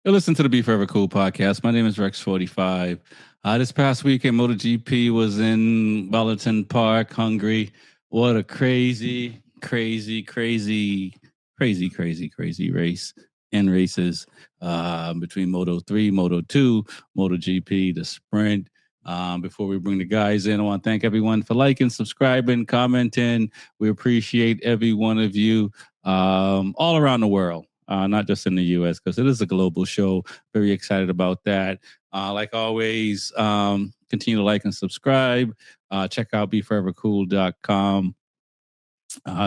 You're listening to the Be Forever Cool podcast. My name is Rex45. This past weekend, MotoGP was in Wellington Park, Hungary. What a crazy race and races between Moto 3, Moto 2, MotoGP, the sprint. Before we bring the guys in, I want to thank everyone for liking, subscribing, commenting. We appreciate every one of you all around the world. Not just in the U.S., because it is a global show. Very excited about that. Like always, continue to like and subscribe. Check out beforevercool.com.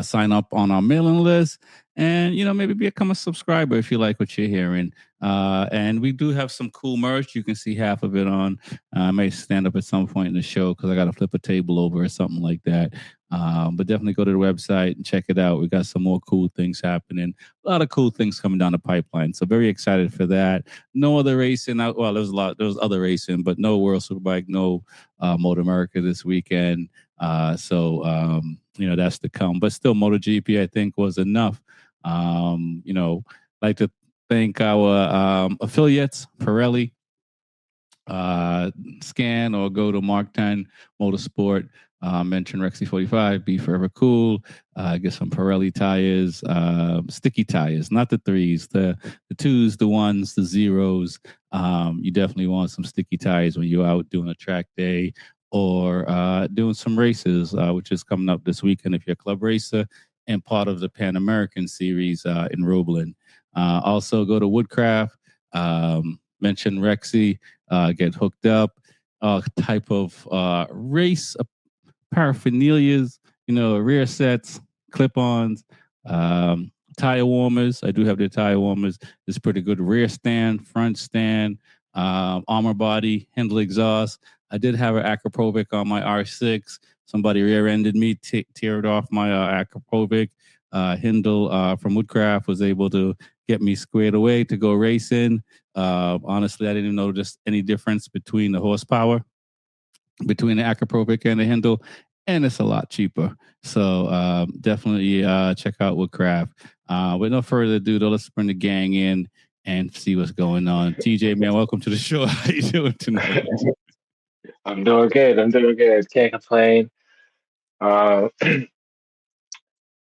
Sign up on our mailing list and, maybe become a subscriber if you like what you're hearing. And we do have some cool merch. You can see half of it on. I may stand up at some point in the show because I got to flip a table over or something like that. But definitely go to the website and check it out. We got some more cool things happening. A lot of cool things coming down the pipeline. So very excited for that. No other racing. Well, there was other racing, but no World Superbike, no Moto America this weekend. So that's to come. But still, MotoGP, I think, was enough. Like to thank our affiliates, Pirelli, scan or go to Mark 10 Motorsport, mention Rexy45, Be Forever Cool, get some Pirelli tires, sticky tires, not the threes, the twos, the ones, the zeros. You definitely want some sticky tires when you're out doing a track day or doing some races, which is coming up this weekend if you're a club racer and part of the Pan American series in Roebling. Also go to Woodcraft, mention Rexy, get hooked up, type of race paraphernalias, rear sets, clip-ons, tire warmers. I do have the tire warmers. It's pretty good. Rear stand, front stand, armor body, Hindle exhaust. I did have an Acropovic on my R6. Somebody rear-ended me, teared off my Acropovic. Hindle from Woodcraft was able to get me squared away to go racing. Honestly, I didn't even know just any difference between the horsepower between the Acropovic and the Hindle, and it's a lot cheaper. So definitely check out Woodcraft. With no further ado, though, let's bring the gang in and see what's going on. TJ, man, welcome to the show. How you doing tonight? I'm doing good. Can't complain.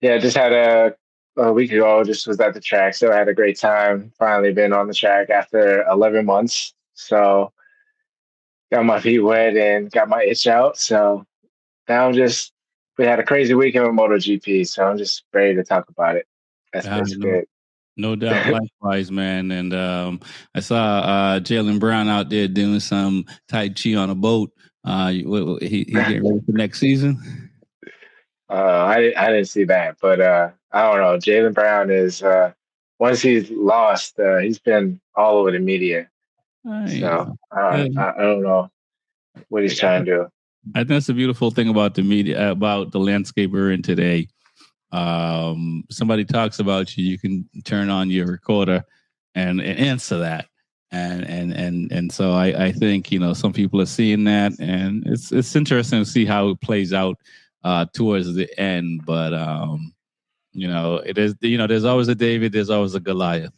Just had a week ago, just was at the track. So I had a great time. Finally been on the track after 11 months. So got my feet wet and got my itch out. So now we had a crazy weekend with MotoGP. So I'm just ready to talk about it. That's good. No doubt. Likewise, man. And I saw Jaylen Brown out there doing some Tai Chi on a boat. He getting ready for next season? I didn't see that, but I don't know. Jaylen Brown is once he's lost, he's been all over the media. So I don't know what he's trying to do. I think that's the beautiful thing about the media, about the landscape we're in today. Somebody talks about you, you can turn on your recorder and answer that. And so I think, some people are seeing that, and it's interesting to see how it plays out towards the end. But it is, there's always a David, there's always a Goliath.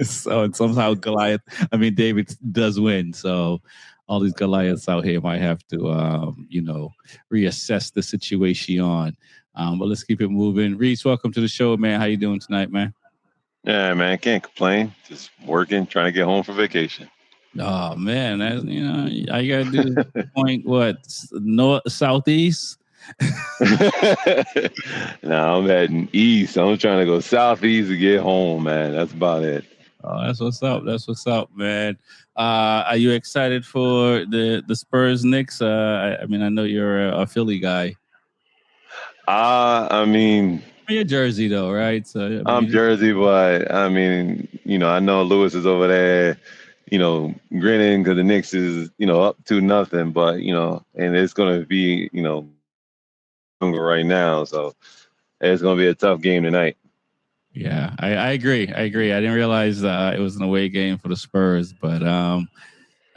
So and somehow David does win. So all these Goliaths out here might have to reassess the situation. But let's keep it moving. Reese, welcome to the show, man. How you doing tonight, man? Yeah, man, can't complain. Just working, trying to get home for vacation. Oh man, all you gotta do is point what, north, southeast. No, I'm heading east. I'm trying to go southeast to get home, man. That's about it. Oh, that's what's up, man. Are you excited for the Spurs Knicks? I know you're a Philly guy. You're Jersey though, right? So I'm Jersey, but I know Lewis is over there, grinning because the Knicks is, up 2-0, but and it's gonna be, right now, so it's gonna be a tough game tonight. Yeah, I agree. I didn't realize it was an away game for the Spurs, but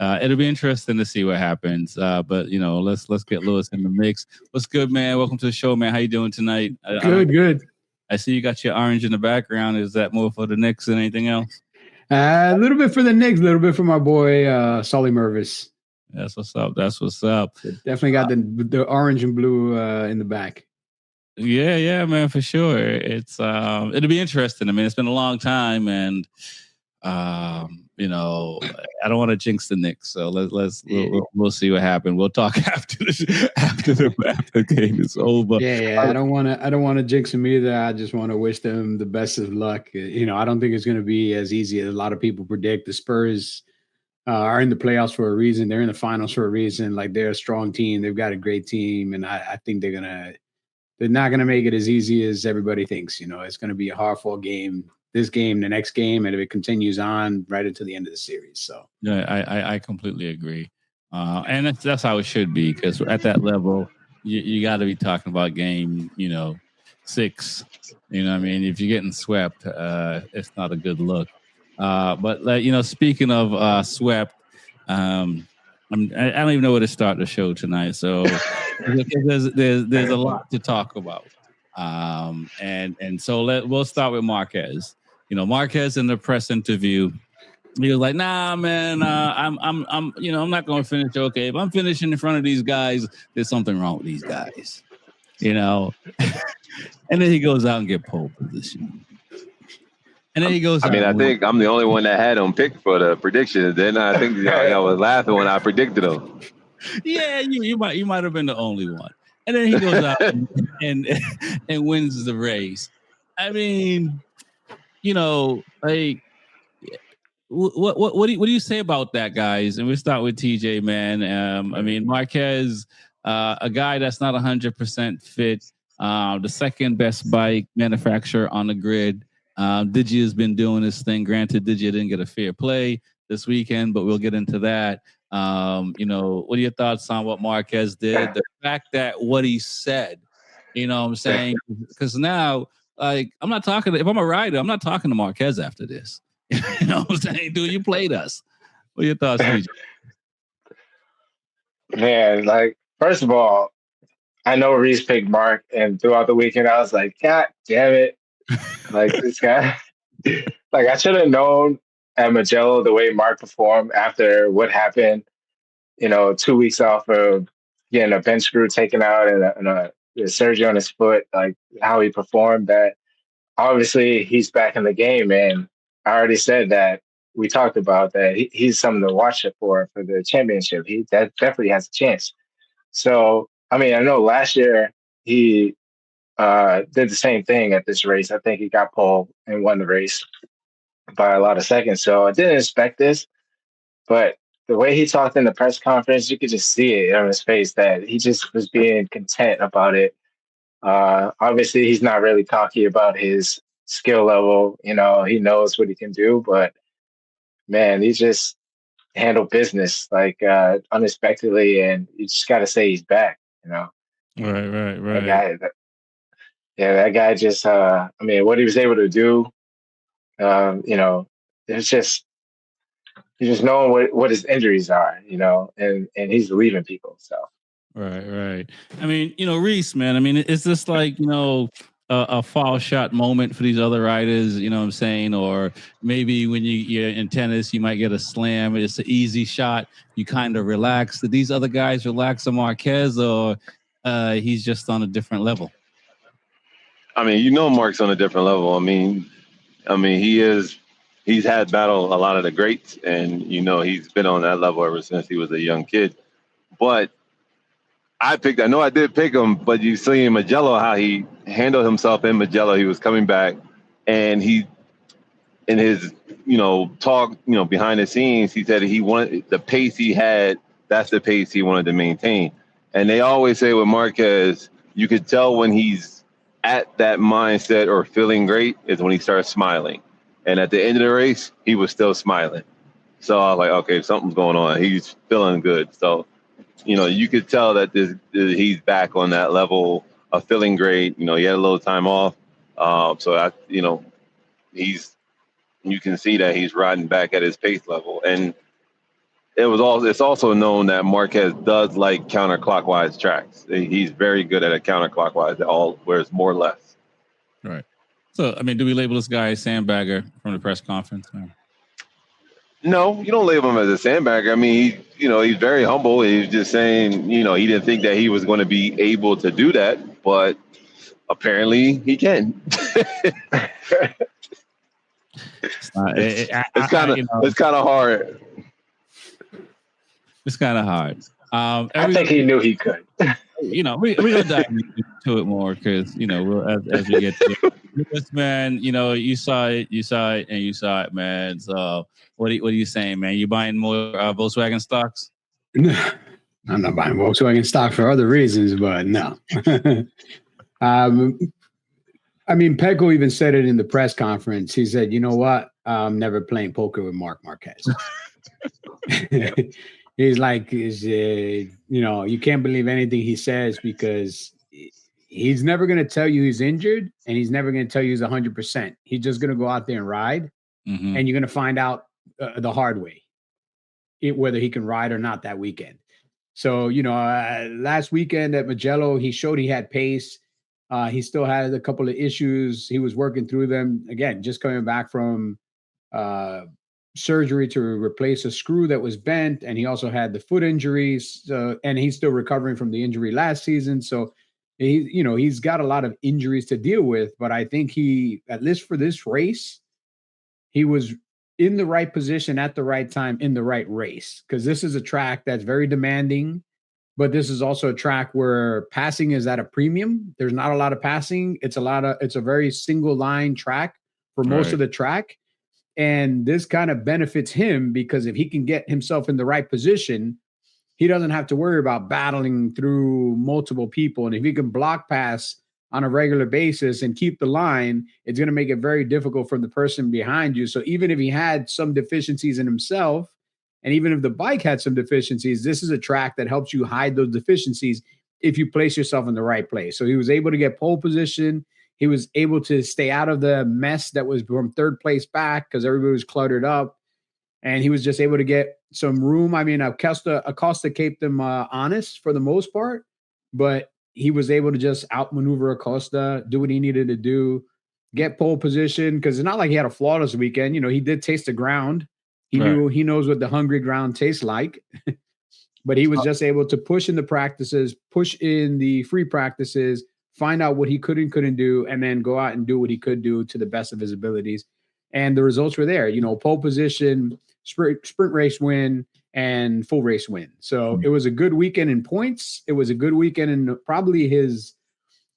it'll be interesting to see what happens. But let's get Lewis in the mix. What's good, man? Welcome to the show, man. How you doing tonight? Good. I see you got your orange in the background. Is that more for the Knicks than anything else? A little bit for the Knicks, a little bit for my boy Solly Mervis. That's what's up. That's what's up. Definitely got the orange and blue in the back. Yeah, man, for sure. It's it'll be interesting. I mean, it's been a long time, and you know, I don't want to jinx the Knicks, so we'll see what happens. We'll talk after the game is over. Yeah. I don't want to jinx them either. I just want to wish them the best of luck. You know, I don't think it's going to be as easy as a lot of people predict. The Spurs are in the playoffs for a reason. They're in the finals for a reason. Like, they're a strong team. They've got a great team, and I think they're not gonna make it as easy as everybody thinks. You know, it's gonna be a hard-fought game. This game, the next game, and if it continues on right until the end of the series. So yeah, I completely agree, and that's how it should be, because at that level, you got to be talking about game, 6. You know what I mean? If you're getting swept, it's not a good look. But speaking of swept, I don't even know where to start the show tonight. So there's a lot to talk about, and so we'll start with Marquez. Marquez in the press interview, he was like, "Nah, man, I'm not going to finish okay. If I'm finishing in front of these guys, there's something wrong with these guys, And then he goes out and get pole position. And then he goes. I think I'm the only one that had him picked for the prediction. Then I think I was laughing when I predicted him. Yeah, you might have been the only one. And then he goes out and wins the race. I mean, like, what do you say about that, guys? And we'll start with TJ, man. I mean, Marquez, a guy that's not 100% fit, the second best bike manufacturer on the grid. Digi has been doing this thing. Granted, Digi didn't get a fair play this weekend, but we'll get into that. What are your thoughts on what Marquez did? The fact that what he said, what I'm saying? Because now, like, I'm not talking if I'm a rider, I'm not talking to Marquez after this. You know what I'm saying? Dude, you played us. What are your thoughts, TJ? Man, like, first of all, I know Reese picked Mark, and throughout the weekend, I was like, God damn it. Like, this guy, like, I should have known at Magello the way Mark performed after what happened, 2 weeks off of getting a bench screw taken out and a surgery on his foot, like how he performed, that obviously he's back in the game. And I already said that we talked about that he's something to watch it for the championship. That definitely has a chance. So, I mean, I know last year he did the same thing at this race. I think he got pole and won the race by a lot of seconds. So I didn't expect this, but the way he talked in the press conference, you could just see it on his face that he just was being content about it. Obviously, he's not really cocky about his skill level. He knows what he can do, but man, he just handled business like unexpectedly, and you just got to say he's back. Right. That guy just, what he was able to do, it's just, you just know what his injuries are, and he's leaving people. So. Right. I mean, Reese, man, I mean, is this like, a foul shot moment for these other riders, you know what I'm saying? Or maybe when you're in tennis, you might get a slam. It's an easy shot. You kind of relax. Did these other guys relax on Marquez, or he's just on a different level? I mean, Mark's on a different level. I mean, he's had battled a lot of the greats, and he's been on that level ever since he was a young kid. But I know I did pick him, but you see in Magello how he handled himself in Magello. He was coming back, and he, in his talk behind the scenes, he said he wanted the pace he had. That's the pace he wanted to maintain. And they always say with Marquez, you could tell when he's at that mindset or feeling great is when he starts smiling. And at the end of the race, he was still smiling. So I was like, okay, something's going on. He's feeling good. So, you could tell that he's back on that level of feeling great. He had a little time off. So you can see that he's riding back at his pace level. And it's also known that Marquez does like counterclockwise tracks. He's very good at a counterclockwise, where it's more or less. Right. So, I mean, do we label this guy a sandbagger from the press conference? No, you don't label him as a sandbagger. I mean, he's very humble. He's just saying, he didn't think that he was going to be able to do that, but apparently he can. It's kind of hard. It's kind of hard. I think he knew he could. We're gonna dive into it more because as we get to it. This, man, you saw it, man. So what are you saying, man? You buying more Volkswagen stocks? No, I'm not buying Volkswagen stock for other reasons, but no. I mean, Pecco even said it in the press conference. He said, "You know what? I'm never playing poker with Marc Marquez." He's like, you can't believe anything he says because he's never going to tell you he's injured and he's never going to tell you he's 100%. He's just going to go out there and ride, and you're going to find out the hard way, whether he can ride or not that weekend. So, last weekend at Mugello, he showed he had pace. He still had a couple of issues. He was working through them. Again, just coming back from surgery to replace a screw that was bent, and he also had the foot injuries, and he's still recovering from the injury last season. So he's got a lot of injuries to deal with, but I think he, at least for this race, he was in the right position at the right time in the right race, because this is a track that's very demanding, but this is also a track where passing is at a premium. There's not a lot of passing. It's a very single line track for most of the track. And this kind of benefits him because if he can get himself in the right position, he doesn't have to worry about battling through multiple people. And if he can block pass on a regular basis and keep the line, it's going to make it very difficult for the person behind you. So even if he had some deficiencies in himself, and even if the bike had some deficiencies, this is a track that helps you hide those deficiencies if you place yourself in the right place. So he was able to get pole position. He was able to stay out of the mess that was from third place back because everybody was cluttered up. And he was just able to get some room. I mean, Acosta kept them honest for the most part, but he was able to just outmaneuver Acosta, do what he needed to do, get pole position, because it's not like he had a flawless weekend. He did taste the ground. He knows what the Hungary ground tastes like. But he was just able to push in the practices, push in the free practices, find out what he could and couldn't do, and then go out and do what he could do to the best of his abilities. And the results were there, pole position, sprint race win, and full race win. So it was a good weekend in points. It was a good weekend in probably his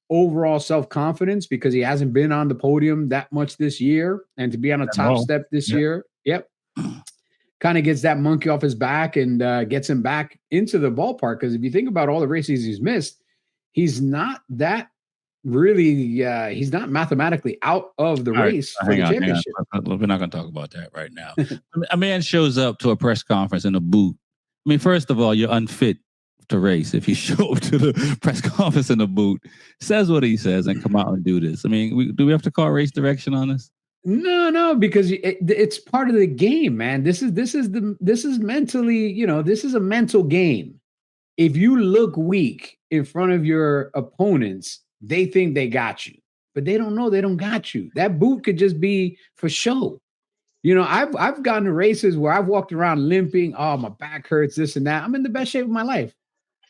overall self-confidence because he hasn't been on the podium that much this year. And to be on a top step this year, kind of gets that monkey off his back and gets him back into the ballpark. Because if you think about all the races he's missed, he's not that really, he's not mathematically out of the race for the championship. We're not going to talk about that right now. A man shows up to a press conference in a boot. I mean, first of all, you're unfit to race if you show up to the press conference in a boot, says what he says, and come out and do this. I mean, do we have to call race direction on this? No, because it's part of the game, man. This is mentally, this is a mental game. If you look weak in front of your opponents, they think they got you, but they don't know they don't got you. That boot could just be for show. I've gotten to races where I've walked around limping. Oh, my back hurts, this and that. I'm in the best shape of my life.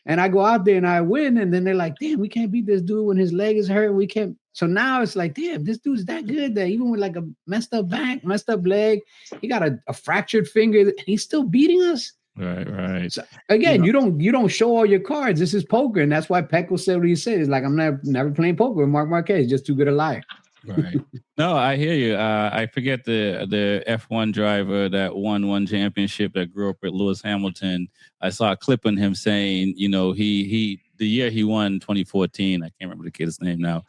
And I go out there and I win. And then they're like, damn, we can't beat this dude when his leg is hurt. We can't. So now it's like, damn, this dude's that good that even with like a messed up back, messed up leg, he got a fractured finger, and he's still beating us. Right. So again, you don't show all your cards. This is poker, and that's why Pecco said what he said. It's like, I'm never playing poker with Marc Marquez. He's just too good a liar. Right. No, I hear you. I forget the F1 driver that won one championship that grew up with Lewis Hamilton. I saw a clip on him saying, he the year he won 2014, I can't remember the kid's name now.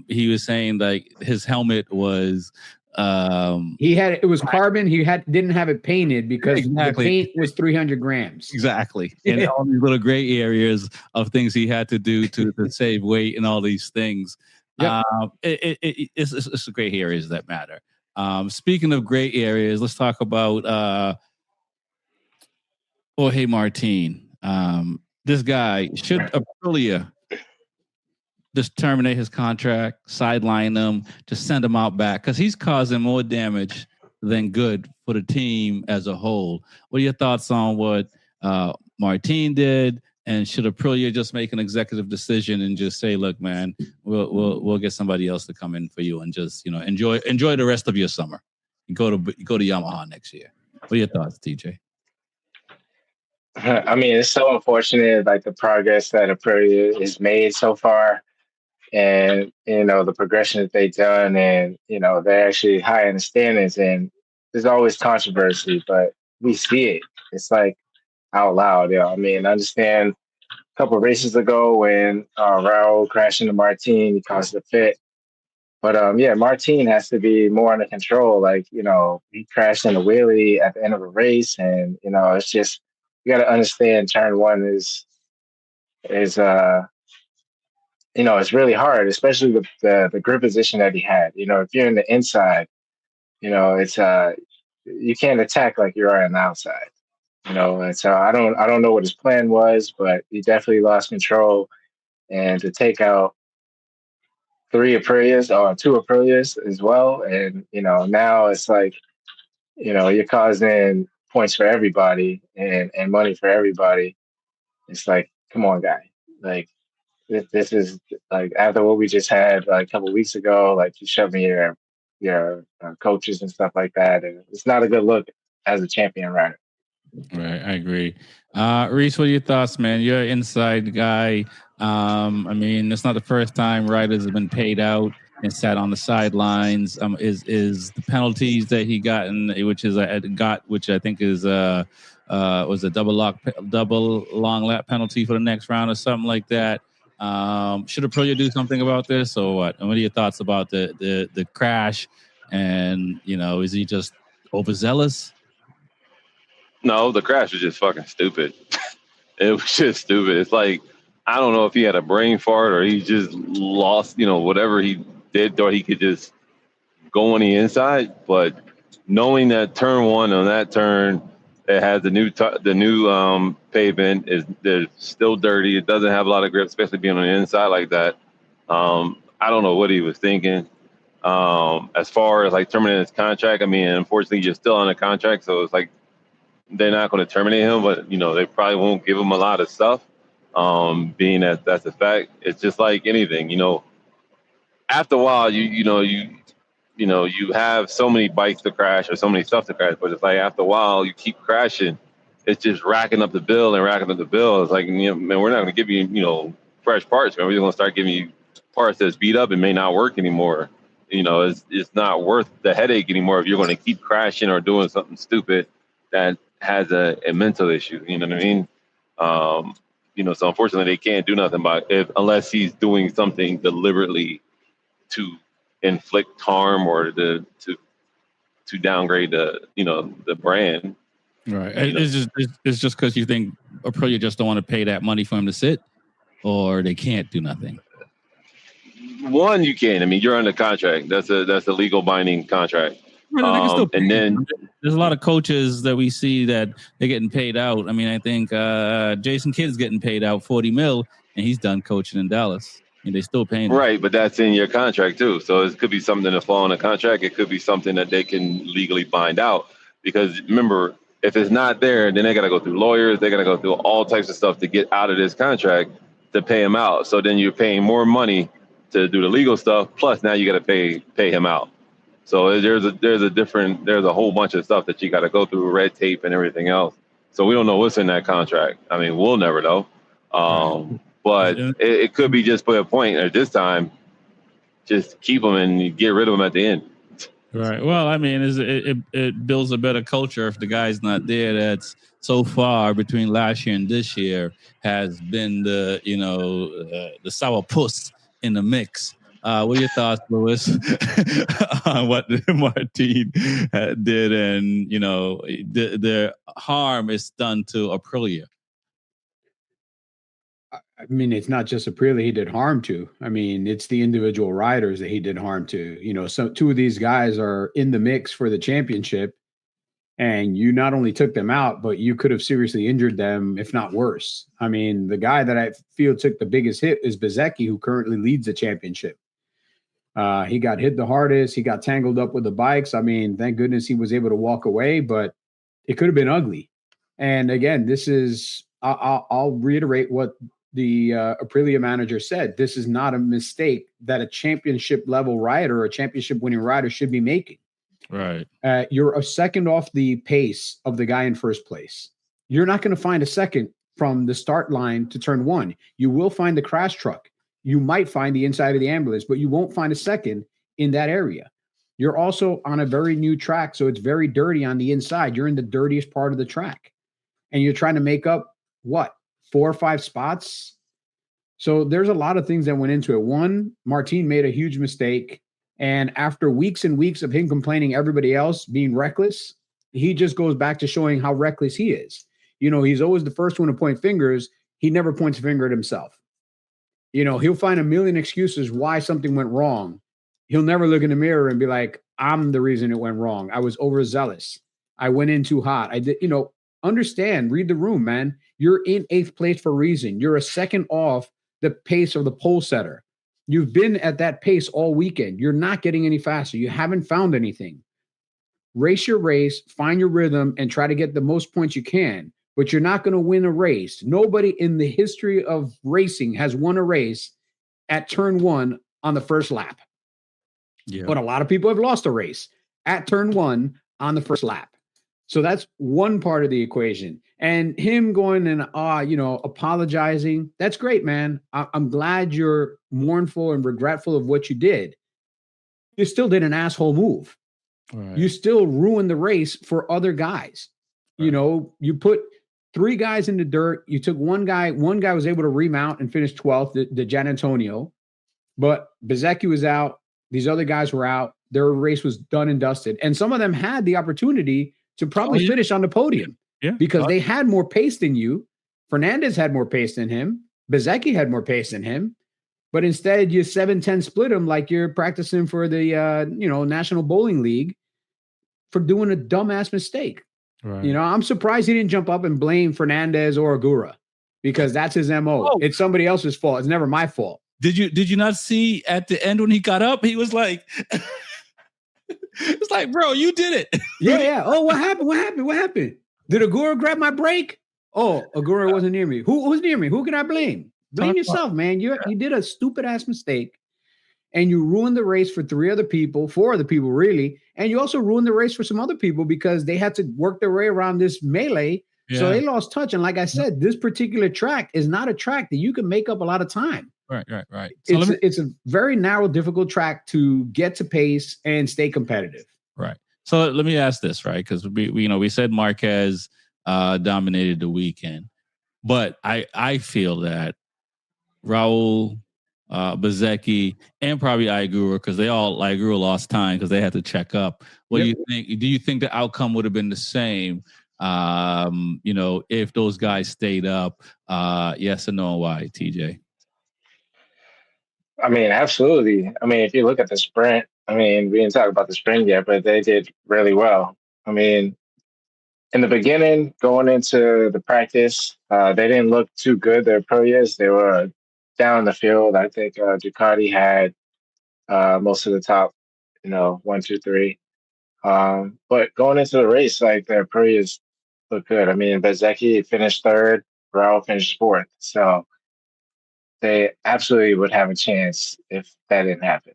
He was saying like his helmet was it was carbon. He didn't have it painted because the paint was 300 grams. Exactly. And all these little gray areas of things he had to do to save weight and all these things. Yep. It's the gray areas that matter. Speaking of gray areas, let's talk about Jorge Martin. This guy should Aprilia just terminate his contract, sideline him, just send him out back because he's causing more damage to than good for the team as a whole. What are your thoughts on what Martin did? And should Aprilia just make an executive decision and just say, "Look, man, we'll get somebody else to come in for you and just enjoy the rest of your summer. Go to Yamaha next year." What are your thoughts, TJ? I mean, it's so unfortunate, like the progress that Aprilia has made so far, and the progression that they've done, and they're actually high in the standings, and there's always controversy, but we see it. It's like out loud. I mean, I understand a couple of races ago when Raul crashed into Martin, he caused a fit. But yeah, Martin has to be more under control. Like, he crashed in a wheelie at the end of a race, and it's just you got to understand turn one is it's really hard, especially the grip position that he had. If you're in the inside, it's you can't attack like you are on the outside. And so I don't know what his plan was, but he definitely lost control. And to take out two Aprilias as well, and now it's like you're causing points for everybody and money for everybody. It's like, come on, guy, like. This is like after what we just had like, a couple of weeks ago. Like you showed me your coaches and stuff like that, and it's not a good look as a champion rider. Right, I agree. Reese, what are your thoughts, man? You're an inside guy. I mean, it's not the first time riders have been paid out and sat on the sidelines. Is the penalties that he gotten, which I think is was a double long lap penalty for the next round or something like that. Should Aprilia do something about this or what? And what are your thoughts about the crash? And is he just overzealous? No, the crash was just fucking stupid. It was just stupid. It's like, I don't know if he had a brain fart or he just lost, whatever he did, or he could just go on the inside. But knowing that turn one on that turn, it has the new pavement they're still dirty. It doesn't have a lot of grip, especially being on the inside like that. I don't know what he was thinking. As far as like terminating his contract, I mean, unfortunately, you're still on a contract, so it's like they're not going to terminate him, but they probably won't give him a lot of stuff. Being that that's a fact, it's just like anything. After a while, you have so many bikes to crash or so many stuff to crash, but it's like after a while you keep crashing, it's just racking up the bill and racking up the bill. It's like, man, we're not going to give you, fresh parts, man. We're going to start giving you parts that's beat up and may not work anymore. It's not worth the headache anymore if you're going to keep crashing or doing something stupid that has a mental issue. You know what I mean? So unfortunately they can't do nothing about it unless he's doing something deliberately to inflict harm or to downgrade the brand. Right. It's just because you think Aprilia just don't want to pay that money for him to sit, or they can't do nothing. One, you can. I mean, you're under contract. That's a legal binding contract. And then there's a lot of coaches that we see that they're getting paid out. I mean, I think Jason Kidd's getting paid out $40 million, and he's done coaching in Dallas, and they still paying him. Right, but that's in your contract too. So it could be something to fall in a contract. It could be something that they can legally bind out. Because remember, if it's not there, then they got to go through lawyers. They got to go through all types of stuff to get out of this contract to pay him out. So then you're paying more money to do the legal stuff. Plus now you got to pay him out. So there's a whole bunch of stuff that you got to go through, red tape and everything else. So we don't know what's in that contract. I mean, we'll never know. But it could be just for a point at this time, just keep them and get rid of them at the end. Right. Well, I mean, it builds a better culture if the guy's not there. That's so far between last year and this year has been the sour puss in the mix. What are your thoughts, Lewis, on what Martin did and, the harm is done to Aprilia? I mean, it's not just Aprilia he did harm to. I mean, it's the individual riders that he did harm to. So two of these guys are in the mix for the championship, and you not only took them out, but you could have seriously injured them, if not worse. I mean, the guy that I feel took the biggest hit is Bezzecchi, who currently leads the championship. He got hit the hardest. He got tangled up with the bikes. I mean, thank goodness he was able to walk away, but it could have been ugly. And again, this is, I'll reiterate what the Aprilia manager said. This is not a mistake that a championship level rider or a championship winning rider should be making. Right. You're a second off the pace of the guy in first place. You're not going to find a second from the start line to turn one. You will find the crash truck. You might find the inside of the ambulance, but you won't find a second in that area. You're also on a very new track, so it's very dirty on the inside. You're in the dirtiest part of the track, and you're trying to make up, 4 or 5 spots? So there's a lot of things that went into it. One, Martin made a huge mistake, and after weeks and weeks of him complaining everybody else being reckless, he just goes back to showing how reckless he is. He's always the first one to point fingers. He never points a finger at himself. He'll find a million excuses why something went wrong. He'll never look in the mirror and be like, I'm the reason it went wrong. I was overzealous. I went in too hot. I did, understand, read the room, man. You're in 8th place for a reason. You're a second off the pace of the pole setter. You've been at that pace all weekend. You're not getting any faster. You haven't found anything. Race your race, find your rhythm, and try to get the most points you can. But you're not going to win a race. Nobody in the history of racing has won a race at turn 1 on the first lap. Yeah. But a lot of people have lost a race at turn 1 on the first lap. So that's one part of the equation. And him going and, apologizing, that's great, man. I'm glad you're mournful and regretful of what you did. You still did an asshole move. Right. You still ruined the race for other guys. Right. You put 3 guys in the dirt. You took one guy. One guy was able to remount and finish 12th, the Gian Antonio. But Bezzecchi was out. These other guys were out. Their race was done and dusted. And some of them had the opportunity to probably finish on the podium because they had more pace than you. Fernandez had more pace than him. Bezzecchi had more pace than him. But instead, you 7-10 split them like you're practicing for the National Bowling League for doing a dumbass mistake. Right. I'm surprised he didn't jump up and blame Fernandez or Agura because that's his MO. Oh. It's somebody else's fault. It's never my fault. Did you not see at the end when he got up? He was like, it's like, bro, you did it. Yeah. Oh, what happened? Did Agura grab my brake? Oh, Agura wasn't near me. Who's near me? Who can I blame? Blame yourself, man. You did a stupid ass mistake. And you ruined the race for 4 other people, really. And you also ruined the race for some other people because they had to work their way around this melee. Yeah. So they lost touch. And like I said, this particular track is not a track that you can make up a lot of time. Right. So it's a very narrow, difficult track to get to pace and stay competitive. Right. So let me ask this, right? Because we said Marquez dominated the weekend. But I feel that Raul, Bezzecchi, and probably Igura, because Igura lost time because they had to check up. What do you think? Do you think the outcome would have been the same? If those guys stayed up? Yes or no? And why, TJ? I mean, absolutely. I mean, if you look at the sprint, we didn't talk about the sprint yet, but they did really well. I mean, in the beginning, going into the practice, they didn't look too good. Their Aprilias, they were down the field. I think Ducati had most of the top, 1, 2, 3. But going into the race, like their Aprilias look good. Bezzecchi finished 3rd, Raul finished 4th. So they absolutely would have a chance if that didn't happen.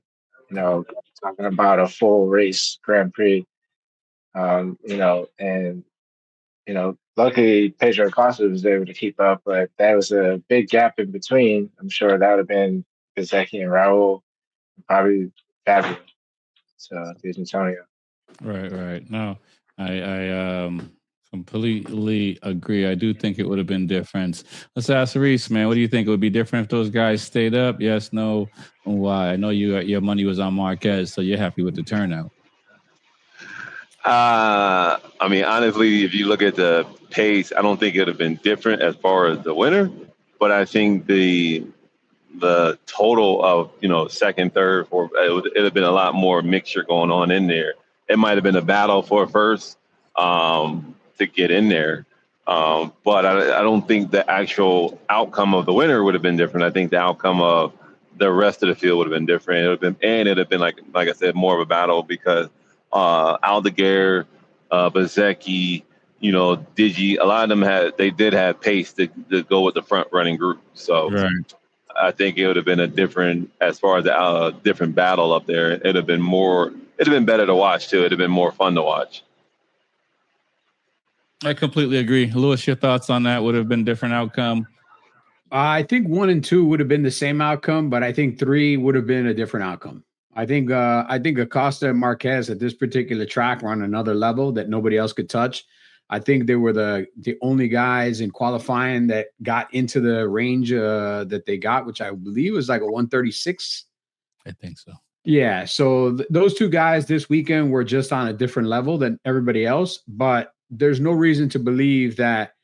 Talking about a full race Grand Prix, luckily Pedro Acosta was able to keep up, but that was a big gap in between. I'm sure that would have been Bezzecchi and Raul, probably Fabio. So, Antonio. Right. No, I completely agree. I do think it would have been different. Let's ask Reese, man. What do you think? It would be different if those guys stayed up? Yes, no, and why? I know your money was on Marquez, so you're happy with the turnout. Honestly, if you look at the pace, I don't think it would have been different as far as the winner, but I think the total of, second, third, fourth, it would have been a lot more mixture going on in there. It might have been a battle for first to get in there. But I don't think the actual outcome of the winner would have been different. I think the outcome of the rest of the field would have been different. It'd have been like I said, more of a battle because Aldeguer, Bezecchi, Digi, a lot of them did have pace to go with the front running group. So Right. I think it would have been a different, as far as the different battle up there. It'd have been better to watch too. It'd have been more fun to watch. I completely agree. Lewis, your thoughts on that? Would have been different outcome? I think 1 and 2 would have been the same outcome, but I think 3 would have been a different outcome. I think Acosta and Marquez at this particular track were on another level that nobody else could touch. I think they were the only guys in qualifying that got into the range that they got, which I believe was like a 136. I think so. Yeah. So those two guys this weekend were just on a different level than everybody else, but there's no reason to believe that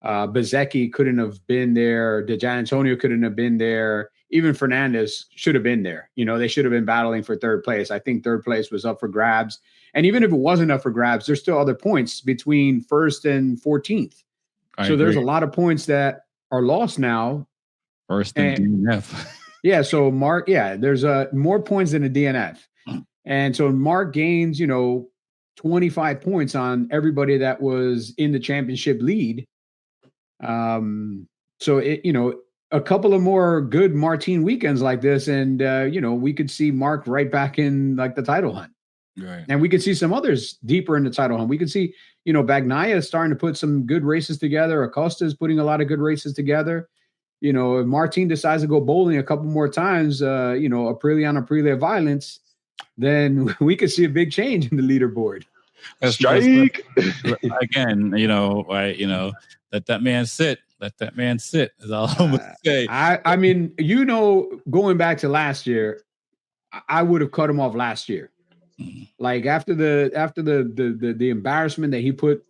Bezecchi couldn't have been there. De Gianantonio couldn't have been there. Even Fernandez should have been there. They should have been battling for third place. I think third place was up for grabs. And even if it wasn't up for grabs, there's still other points between first and 14th. So there's a lot of points that are lost now. First and DNF. Yeah. So Mark, there's more points than a DNF. And so Mark gains, 25 points on everybody that was in the championship lead. So a couple of more good Martin weekends like this, and we could see Mark right back in like the title hunt. Right. And we could see some others deeper in the title hunt. We could see, Bagnaia is starting to put some good races together. Acosta is putting a lot of good races together. If Martin decides to go bowling a couple more times, Aprilia violence, then we could see a big change in the leaderboard. Strike again. Let that man sit. Let that man sit. Is all I'm gonna say. I mean, going back to last year, I would have cut him off last year. Like after the embarrassment that he put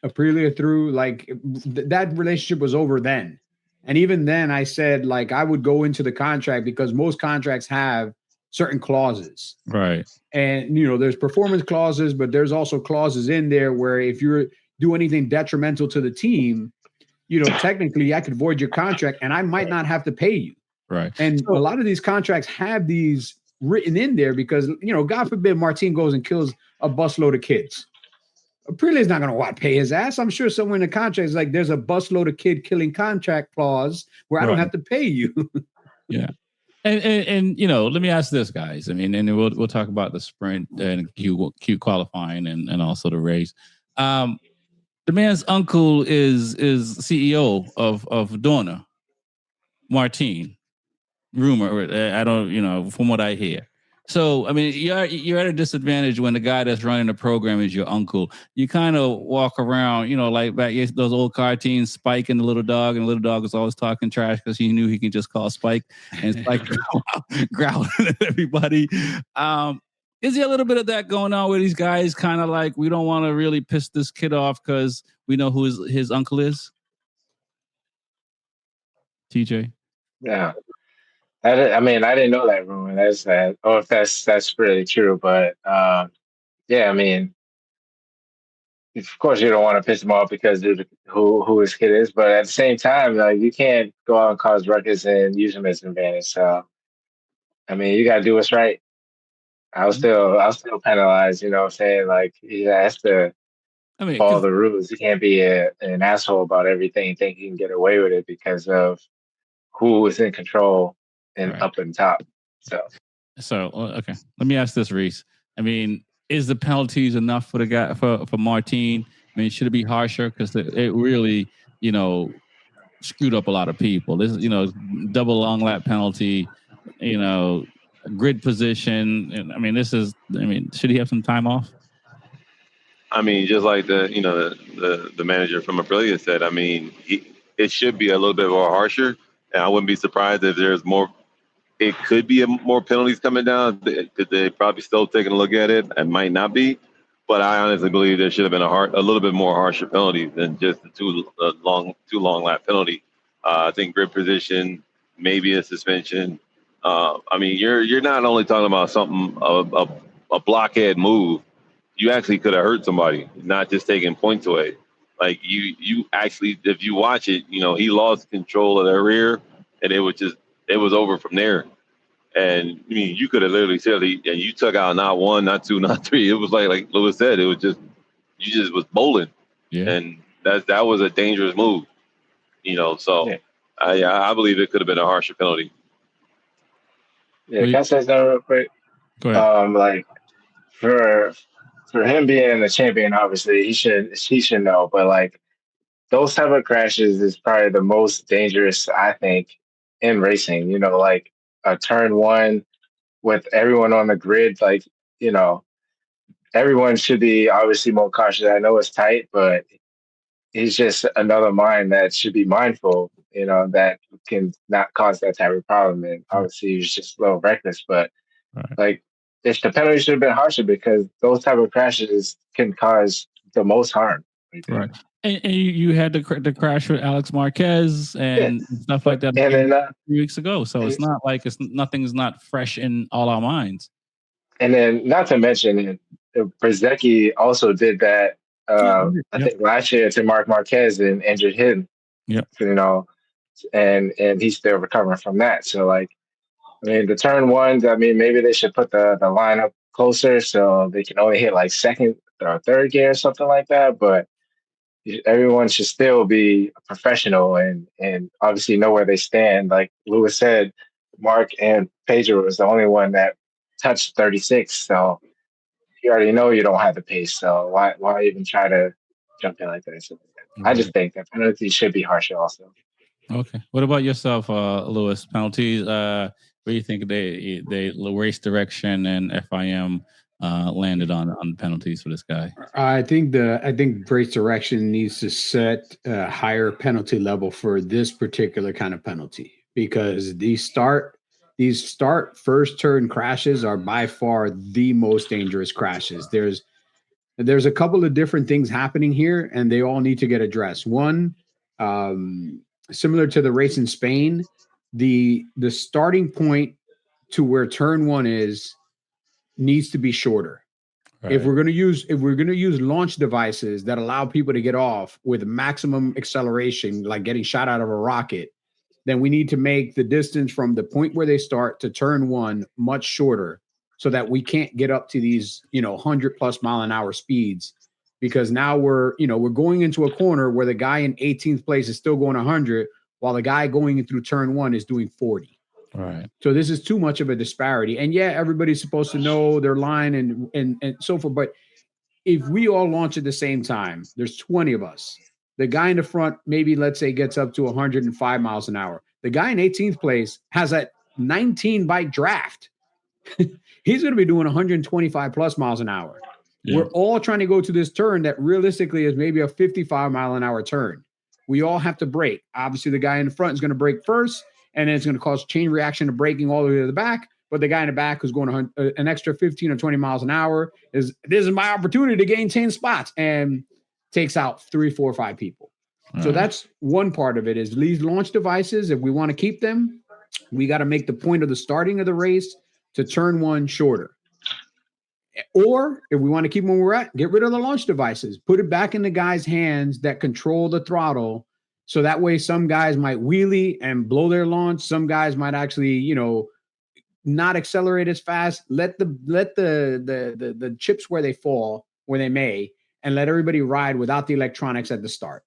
Aprilia through, like that relationship was over then. And even then, I said like I would go into the contract because most contracts have certain clauses, right? And there's performance clauses, but there's also clauses in there where if you do anything detrimental to the team, technically I could void your contract and I might not have to pay you. Right. And a lot of these contracts have these written in there because, God forbid Martin goes and kills a busload of kids. Aprilia is not going to pay his ass. I'm sure somewhere in the contract is like, there's a busload of kid killing contract clause where I don't have to pay you. Yeah. And let me ask this, guys. I mean, and we'll talk about the sprint and Q qualifying and also the race. The man's uncle is CEO of Dorna, Martin. Rumor, I don't, from what I hear. So, I mean, you're at a disadvantage when the guy that's running the program is your uncle. You kind of walk around, like back those old cartoons, Spike and the little dog, and the little dog was always talking trash because he knew he could just call Spike, and Spike growling at everybody. Is there a little bit of that going on where these guys kind of like, we don't want to really piss this kid off because we know who his uncle is? TJ? Yeah. I didn't know that rumor. That's that. Oh, if that's really true, but yeah, I mean, of course you don't want to piss him off because of who his kid is, but at the same time, like you can't go out and cause ruckus and use him as an advantage. So, I mean, you got to do what's right. I'll still penalize. What I'm saying? Like he has to follow the rules. He can't be an asshole about everything and think he can get away with it because of who is in control and up and top. So okay. Let me ask this, Reese. I mean, is the penalties enough for the guy for Martin? I mean, should it be harsher? Because it really, screwed up a lot of people. This, double long lap penalty, grid position. And I mean, should he have some time off? I mean, just like the manager from Aprilia said, I mean, it should be a little bit more harsher. And I wouldn't be surprised if there's more. It could be more penalties coming down because they're probably still taking a look at it. It might not be, but I honestly believe there should have been a little bit more harsher penalties than just the too long lap penalty. I think grid position, maybe a suspension. I mean, you're not only talking about something a blockhead move. You actually could have hurt somebody, not just taking points away. Like you actually, if you watch it, he lost control of the rear, and it was over from there. And I mean, you could have literally said, and you took out not one, not two, not three. It was like Lewis said, it was just you just was bowling, Yeah. and that was a dangerous move. So Yeah. I believe it could have been a harsher penalty. Yeah, can I say something real quick? Go ahead. Like for him being a champion, obviously he should know. But like those type of crashes is probably the most dangerous, I think, in racing. Like a turn one with everyone on the grid, like everyone should be obviously more cautious. I know it's tight, but he's just another mind that should be mindful. That can not cause that type of problem. And obviously, he was just a little reckless, but. Right. Like, if the penalty should have been harsher because those type of crashes can cause the most harm. Right. And you had the crash with Alex Marquez and stuff like that and then, 3 weeks ago. So it's not like nothing's not fresh in all our minds. And then, not to mention, Brzezinski also did that. I think last year to Mark Marquez and injured him. Yep. And he's still recovering from that. So like. I mean, the turn ones, maybe they should put the line up closer so they can only hit like second or third gear or something like that. But everyone should still be a professional and obviously know where they stand. Like Lewis said, Mark and Pedro was the only one that touched 36. So you already know you don't have the pace. So why even try to jump in like that? So I just think that penalties should be harsher also. Okay. What about yourself, Lewis? Penalties? What do you think they race direction and FIM landed on penalties for this guy? I think race direction needs to set a higher penalty level for this particular kind of penalty because these start first turn crashes are by far the most dangerous crashes. There's a couple of different things happening here, and they all need to get addressed. One, similar to the race in Spain, the starting point to where turn one needs to be shorter. Right. If we're going to use launch devices that allow people to get off with maximum acceleration, like getting shot out of a rocket, then we need to make the distance from the point where they start to turn one much shorter so that we can't get up to these, 100+ mile an hour speeds, because now we're going into a corner where the guy in 18th place is still going 100 while the guy going through turn one is doing 40. Right. So this is too much of a disparity. And yeah, everybody's supposed to know their line and so forth. But if we all launch at the same time, there's 20 of us. The guy in the front, maybe let's say gets up to 105 miles an hour. The guy in 18th place has a 19 bike draft. He's going to be doing 125+ miles an hour. Yeah. We're all trying to go to this turn that realistically is maybe a 55 mile an hour turn. We all have to brake. Obviously, the guy in the front is going to brake first, and then it's going to cause chain reaction to braking all the way to the back. But the guy in the back who's going an extra 15 or 20 miles an hour this is my opportunity to gain 10 spots and takes out 3, 4, 5 people. Right. So that's one part of it is these launch devices. If we want to keep them, we got to make the point of the starting of the race to turn one shorter. Or if we want to keep them where we're at, get rid of the launch devices, put it back in the guys' hands that control the throttle. So that way some guys might wheelie and blow their launch. Some guys might actually, not accelerate as fast. Let the chips where they fall, where they may, and let everybody ride without the electronics at the start.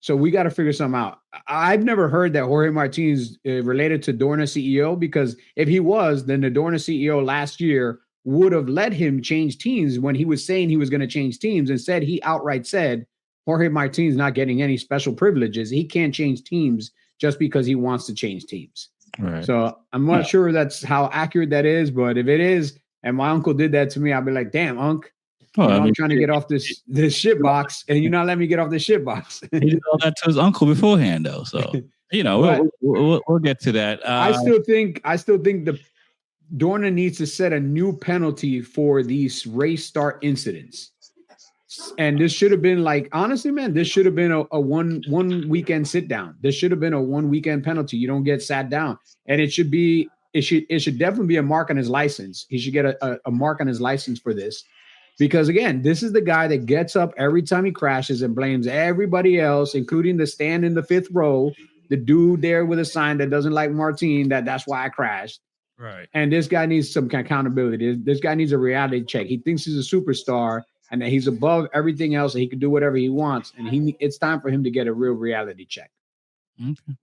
So we got to figure something out. I've never heard that Jorge Martinez related to Dorna CEO, because if he was, then the Dorna CEO last year would have let him change teams when he was saying he was going to change teams. Instead, he outright said Jorge Martinez not getting any special privileges. He can't change teams just because he wants to change teams. Right. So I'm not sure that's how accurate that is, but if it is, and my uncle did that to me, I'll be like, damn, Unc. I'm trying to get off this shit box, and you're not letting me get off this shit box. He did all that to his uncle beforehand, though. So we'll get to that. I still think the Dorna needs to set a new penalty for these race start incidents. And this should have been honestly, man, this should have been a one weekend sit down. This should have been a 1 weekend penalty. You don't get sat down. And it should definitely be a mark on his license. He should get a mark on his license for this. Because again, this is the guy that gets up every time he crashes and blames everybody else, including the stand in the 5th row the dude there with a sign that doesn't like Martin, that's why I crashed. Right. And this guy needs some kind of accountability. This guy needs a reality check. He thinks he's a superstar and that he's above everything else and he can do whatever he wants. And it's time for him to get a real reality check. Okay.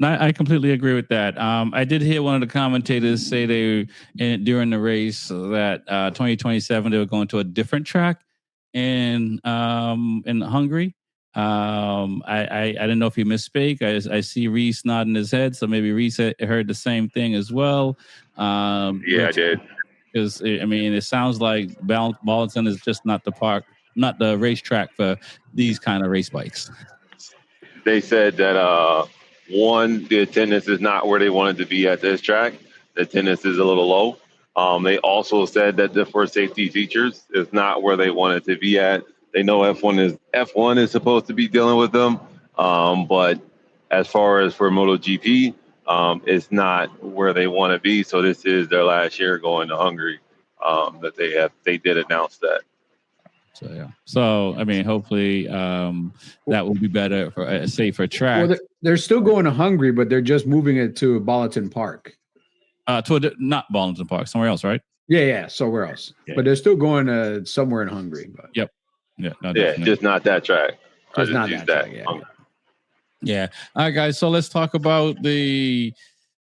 No, I completely agree with that. I did hear one of the commentators say during the race that 2027 they were going to a different track in Hungary. I didn't know if he misspoke. I see Reese nodding his head, so maybe Reese heard the same thing as well. Yeah, I did. Because I mean, it sounds like Ballston is just not the racetrack for these kind of race bikes. They said that the attendance is not where they wanted to be at this track. The attendance is a little low. They also said that for safety features is not where they wanted to be at. They know F1 is supposed to be dealing with them, but as far as for MotoGP, it's not where they want to be. So this is their last year going to Hungary. That they did announce that. So yeah. So I mean, hopefully that will be better for a safer track. Well, they're still going to Hungary, but they're just moving it to Bolton Park. Not Bolton Park, somewhere else, right? Yeah, somewhere else. Yeah. But they're still going to somewhere in Hungary. But. Yep. Yeah. No, yeah, just not that track. Just not that track. Yeah. All right, guys. So let's talk about the.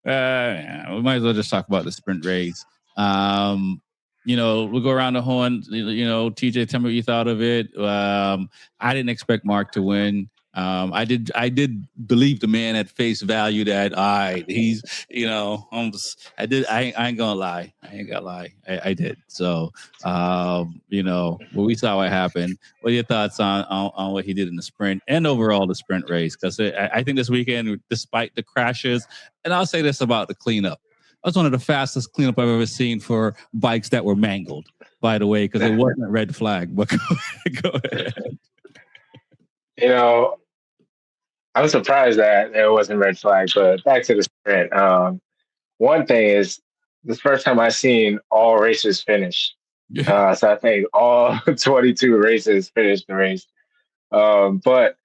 We might as well just talk about the sprint race. We'll go around the horn. TJ, tell me what you thought of it. I didn't expect Mark to win. I did believe the man at face value that he's, I ain't gonna lie. I did. So, we saw what happened. What are your thoughts on what he did in the sprint and overall the sprint race? Because I think this weekend, despite the crashes, and I'll say this about the cleanup. That was one of the fastest cleanup I've ever seen for bikes that were mangled, by the way, because it wasn't a red flag. But go ahead. I was surprised that it wasn't red flag, but back to the sprint. One thing is, this is the first time I've seen all races finish. Yeah. So I think all 22 races finished the race. But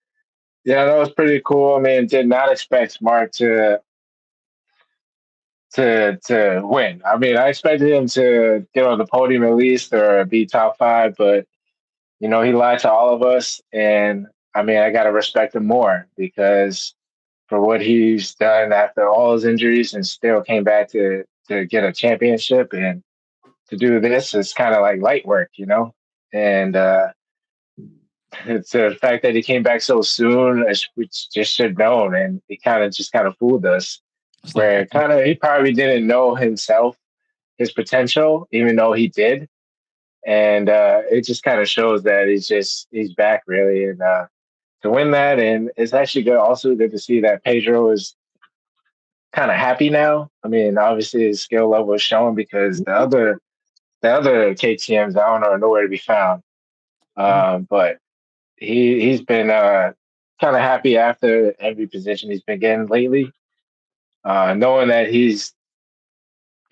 yeah, that was pretty cool. I mean, did not expect Mark to win. I mean, I expected him to get on the podium at least or be top 5, but he lied to all of us. And I mean, I gotta respect him more because for what he's done after all his injuries and still came back to get a championship and to do this is kind of like light work, And it's the fact that he came back so soon, we just should have known, and he kind of fooled us. Where he probably didn't know himself, his potential, even though he did. And it just kind of shows that he's back really. And to win that, and it's actually also good to see that Pedro is kind of happy now. I mean, obviously his skill level is showing because the other KTMs, I don't know, are nowhere to be found. But he's been kind of happy after every position he's been getting lately. Knowing that he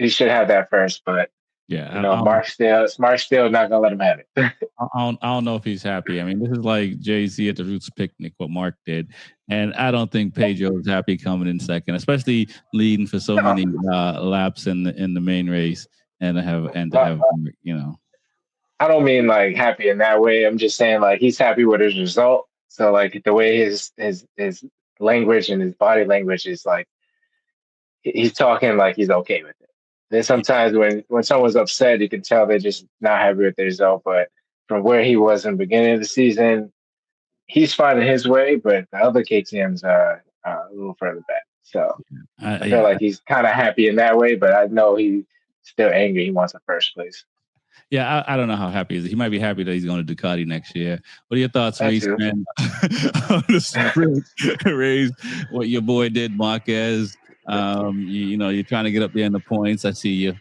should have that first, but Mark's still not gonna let him have it. I don't know if he's happy. I mean, this is like Jay-Z at the Roots picnic, what Mark did, and I don't think Pedro is happy coming in second, especially leading for so many laps in the main race, and to have I don't mean like happy in that way. I'm just saying like he's happy with his result. So like the way his language and his body language is like. He's talking like he's okay with it. Then sometimes when someone's upset, you can tell they're just not happy with the result. But from where he was in the beginning of the season, he's finding his way. But the other KTMs are a little further back. So I feel like he's kind of happy in that way. But I know he's still angry. He wants the first place. Yeah, I don't know how happy he is. He might be happy that he's going to Ducati next year. What are your thoughts, Reese, man, on the sprint race? What your boy did, Marquez. You're trying to get up there in the points. I see you.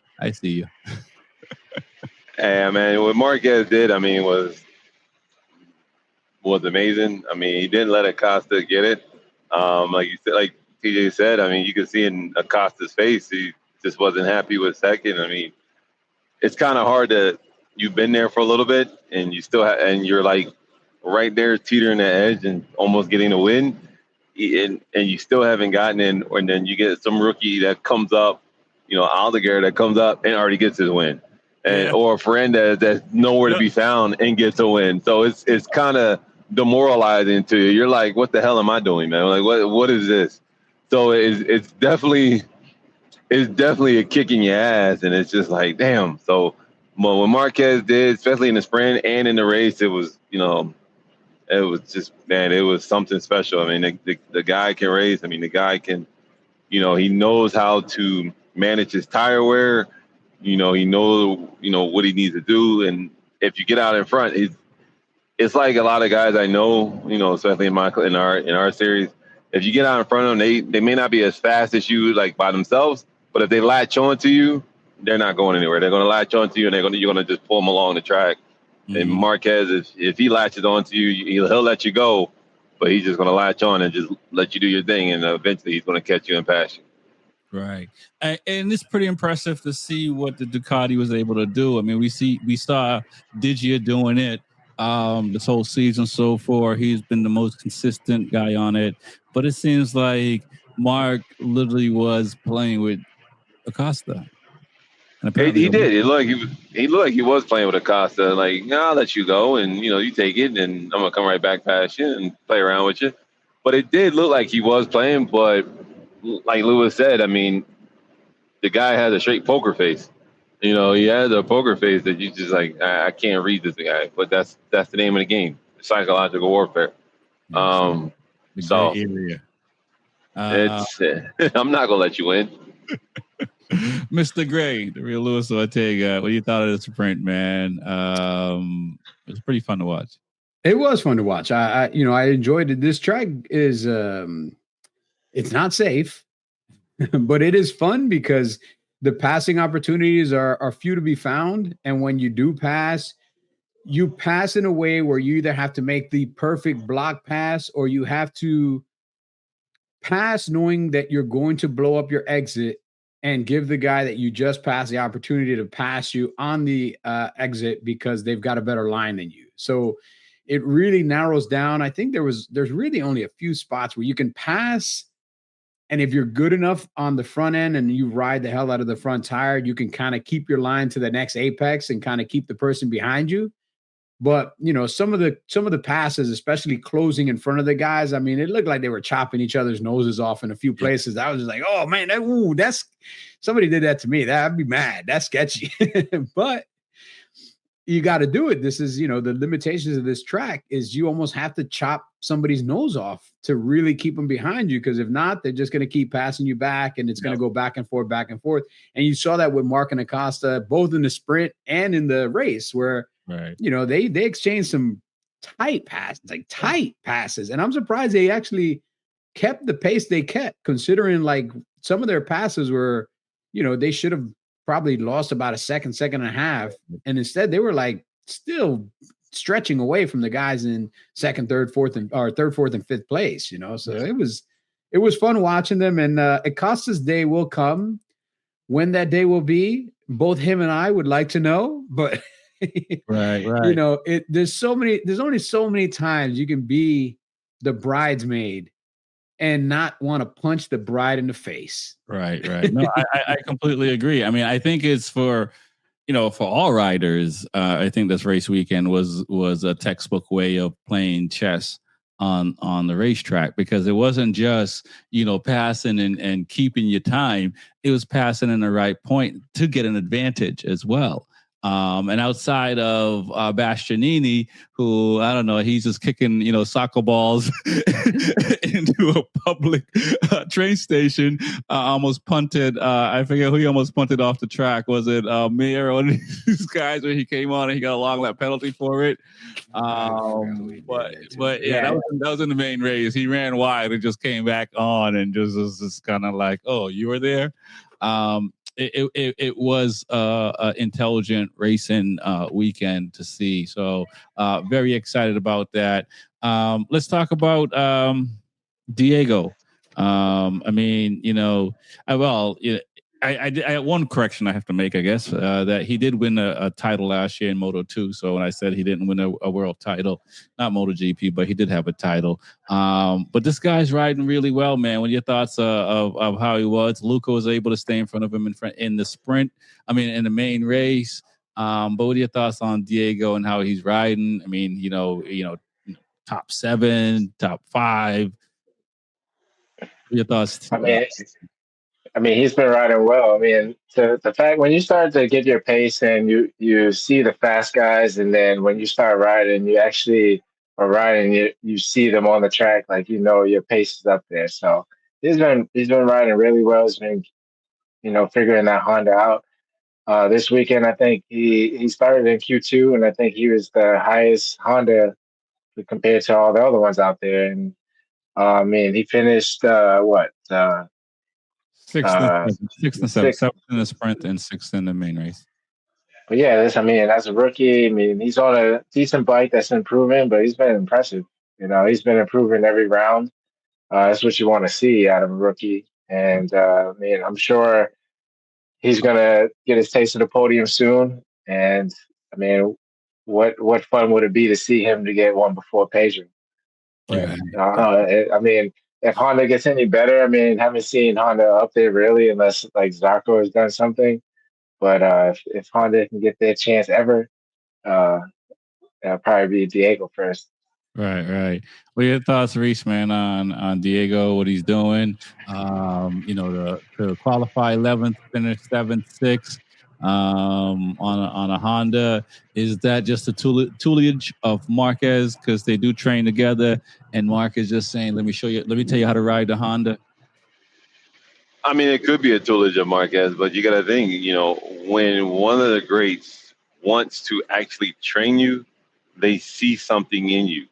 Hey, man, what Marquez did, I mean, was amazing. I mean, he didn't let Acosta get it. Like you said, like TJ said, I mean, you could see in Acosta's face, he just wasn't happy with second. I mean, it's kind of hard you've been there for a little bit and you still and you're like right there teetering the edge and almost getting a win. and you still haven't gotten in, and then you get some rookie that comes up, Aldegar that comes up and already gets his win, or a friend that's nowhere to be found and gets a win. So it's kind of demoralizing to you. You're like, what the hell am I doing, man? Like, what is this? So it's definitely a kick in your ass, and it's just like, damn. So when Marquez did, especially in the sprint and in the race, it was just, man, it was something special. I mean, the guy can race. I mean, the guy can, he knows how to manage his tire wear. He knows, what he needs to do. And if you get out in front, it's like a lot of guys I know, especially in our series. If you get out in front of them, they may not be as fast as you, like, by themselves, but if they latch on to you, they're not going anywhere. They're going to latch on to you, and you're going to just pull them along the track. Mm-hmm. And Marquez, if he latches on to you, he'll let you go, but he's just going to latch on and just let you do your thing, and eventually he's going to catch you and pass you. Right. And it's pretty impressive to see what the Ducati was able to do. I mean, we saw Digia doing it this whole season so far. He's been the most consistent guy on it, but it seems like Mark literally was playing with Acosta. He did. It looked like he was playing with Acosta. Like, I'll let you go, and you take it, and I'm gonna come right back past you and play around with you. But it did look like he was playing. But like Lewis said, I mean, the guy has a straight poker face. He has a poker face that you just like, I can't read this guy. But that's the name of the game, psychological warfare. The area. I'm not gonna let you win. Mr. Gray, the real Luis Ortega. What do you thought of the sprint, man? It was pretty fun to watch. It was fun to watch. I enjoyed it. This track is it's not safe, but it is fun because the passing opportunities are few to be found. And when you do pass, you pass in a way where you either have to make the perfect block pass or you have to pass knowing that you're going to blow up your exit and give the guy that you just passed the opportunity to pass you on the exit because they've got a better line than you. So it really narrows down. I think there's really only a few spots where you can pass. And if you're good enough on the front end and you ride the hell out of the front tire, you can kind of keep your line to the next apex and kind of keep the person behind you. But, some of the passes, especially closing in front of the guys, I mean, it looked like they were chopping each other's noses off in a few places. I was just like, oh, man, that's somebody did that to me. I'd be mad. That's sketchy. But you got to do it. This is, the limitations of this track is you almost have to chop somebody's nose off to really keep them behind you. Because if not, they're just going to keep passing you back and it's going to go back and forth, back and forth. And you saw that with Mark and Acosta, both in the sprint and in the race where, right, they exchanged some tight passes. And I'm surprised they actually kept the pace they kept, considering like some of their passes were, they should have probably lost about a second and a half. And instead they were like still stretching away from the guys in second, third, fourth, and fifth place, So it was fun watching them. And Acosta's day will come. When that day will be, both him and I would like to know, but right. There's only so many times you can be the bridesmaid and not want to punch the bride in the face. Right. No, I completely agree. I mean, I think it's for all riders. I think this race weekend was a textbook way of playing chess on the racetrack, because it wasn't just, passing and keeping your time. It was passing in the right point to get an advantage as well. And outside of Bastianini, who, I don't know, he's just kicking, soccer balls into a public train station, almost punted. I forget who he almost punted off the track. Was it Mir or one of these guys where he came on and he got a long lap penalty for it? But yeah, that was in the main race. He ran wide and just came back on and just was just kind of like, oh, you were there. It was an intelligent racing weekend to see. So very excited about that. Let's talk about Diego. I mean, I had one correction I have to make, I guess, that he did win a title last year in Moto2. So when I said he didn't win a world title, not MotoGP, but he did have a title. But this guy's riding really well, man. What are your thoughts of how he was? Luca was able to stay in front of him in the sprint. I mean, in the main race. But what are your thoughts on Diego and how he's riding? I mean, top 7, top 5. What are your thoughts? I mean, he's been riding well. I mean, the fact when you start to get your pace and you see the fast guys, and then when you start riding, you actually are riding. You see them on the track, like your pace is up there. So he's been riding really well. He's been figuring that Honda out. This weekend, I think he started in Q2, and I think he was the highest Honda compared to all the other ones out there. And I mean, he finished Sixth and seventh in the sprint and 6th in the main race. But yeah, as a rookie, I mean, he's on a decent bike that's improving, but he's been impressive. He's been improving every round. That's what you want to see out of a rookie. And I mean, I'm sure he's gonna get his taste of the podium soon. And I mean, what fun would it be to see him to get one before Pedro? Yeah. I mean, if Honda gets any better, I mean, haven't seen Honda up there really, unless like Zarco has done something. But if Honda can get their chance ever, it'll probably be Diego first. Right. What are your thoughts, Reese, man, on Diego, what he's doing? To qualify 11th, finish 7th, 6th on a Honda. Is that just the tutelage of Marquez because they do train together, and Mark is just saying, let me tell you how to ride the Honda? I mean, it could be a tutelage of Marquez, but you got to think, when one of the greats wants to actually train you, they see something in you.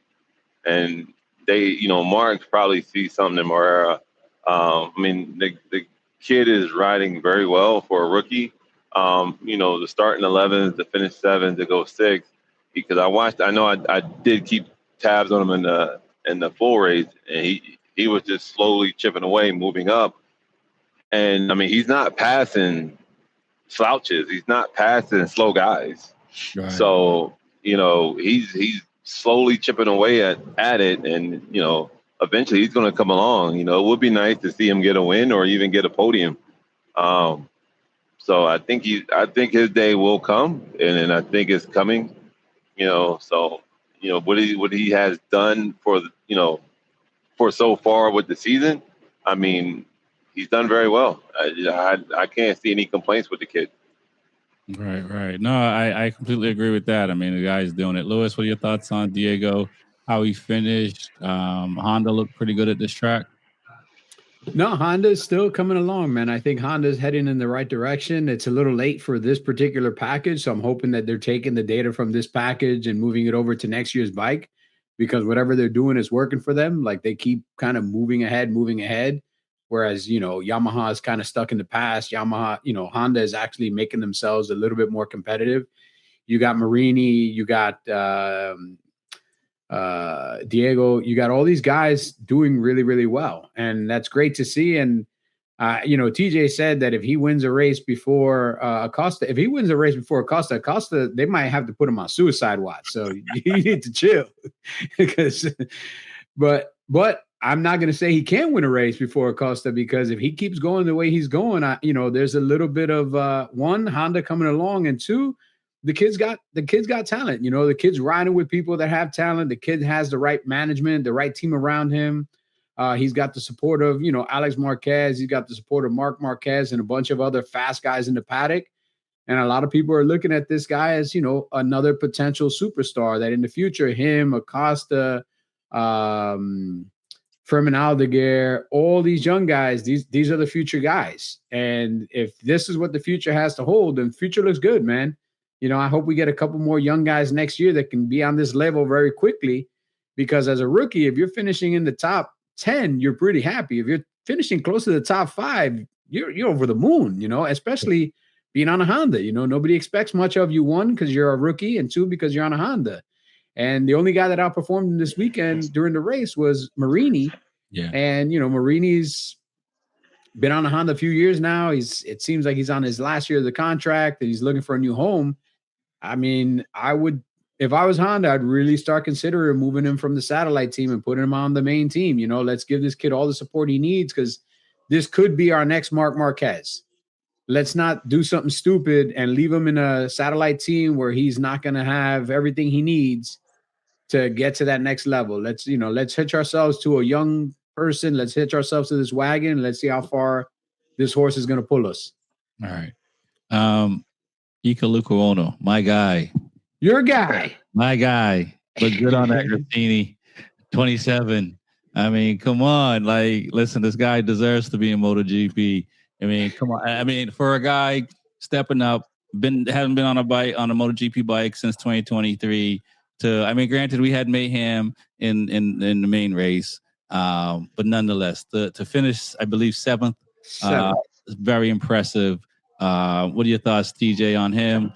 And Mark probably sees something in Moreira. I mean, the kid is riding very well for a rookie. To start in 11th, to finish 7th, to go 6th. Because I did keep tabs on him in the full race, and he was just slowly chipping away, moving up. And I mean, he's not passing slouches. He's not passing slow guys. Right. So he's slowly chipping away at it, and eventually he's going to come along. It would be nice to see him get a win or even get a podium. So I think his day will come, and I think it's coming. So what he has done for so far with the season, I mean, he's done very well. I can't see any complaints with the kid. Right. No, I completely agree with that. I mean, the guy's doing it. Lewis, what are your thoughts on Diego, how he finished? Honda looked pretty good at this track. No, Honda's still coming along, man. I think Honda's heading in the right direction. It's a little late for this particular package, so I'm hoping that they're taking the data from this package and moving it over to next year's bike, because whatever they're doing is working for them. Like, they keep kind of moving ahead. Whereas, Yamaha is kind of stuck in the past. Honda is actually making themselves a little bit more competitive. You got Marini, you got Diego, you got all these guys doing really, really well. And that's great to see. And, TJ said that if he wins a race before Acosta, they might have to put him on suicide watch. So you need to chill. But I'm not going to say he can't win a race before Acosta, because if he keeps going the way he's going, there's a little bit of one, Honda coming along, and two, the kid's got talent. The kid's riding with people that have talent. The kid has the right management, the right team around him. He's got the support of Alex Marquez. He's got the support of Marc Marquez and a bunch of other fast guys in the paddock. And a lot of people are looking at this guy as another potential superstar, that in the future, him, Acosta, Fermin Aldeguer, all these young guys, these are the future guys. And if this is what the future has to hold, then future looks good, man. I hope we get a couple more young guys next year that can be on this level very quickly, because as a rookie, if you're finishing in the top 10, you're pretty happy. If you're finishing close to the top 5, you're over the moon, especially being on a Honda. Nobody expects much of you, one, because you're a rookie, and two, because you're on a Honda. And the only guy that outperformed this weekend during the race was Marini. Yeah. And, Marini's been on a Honda a few years now. It seems like he's on his last year of the contract and he's looking for a new home. I mean, if I was Honda, I'd really start considering moving him from the satellite team and putting him on the main team. You know, let's give this kid all the support he needs because this could be our next Marc Marquez. Let's not do something stupid and leave him in a satellite team where he's not going to have everything he needs to get to that next level. Let's hitch ourselves to a young person. Let's hitch ourselves to this wagon. Let's see how far this horse is going to pull us. All right. Ika Luca, my guy. Your guy. My guy. Look good on that Graffini. 27. I mean, come on. Like, listen, this guy deserves to be in MotoGP. I mean, come on. I mean, for a guy stepping up, hasn't been on a MotoGP bike since 2023. I mean, granted, we had mayhem in the main race, but nonetheless, to finish, I believe seventh. Very impressive. What are your thoughts, TJ, on him?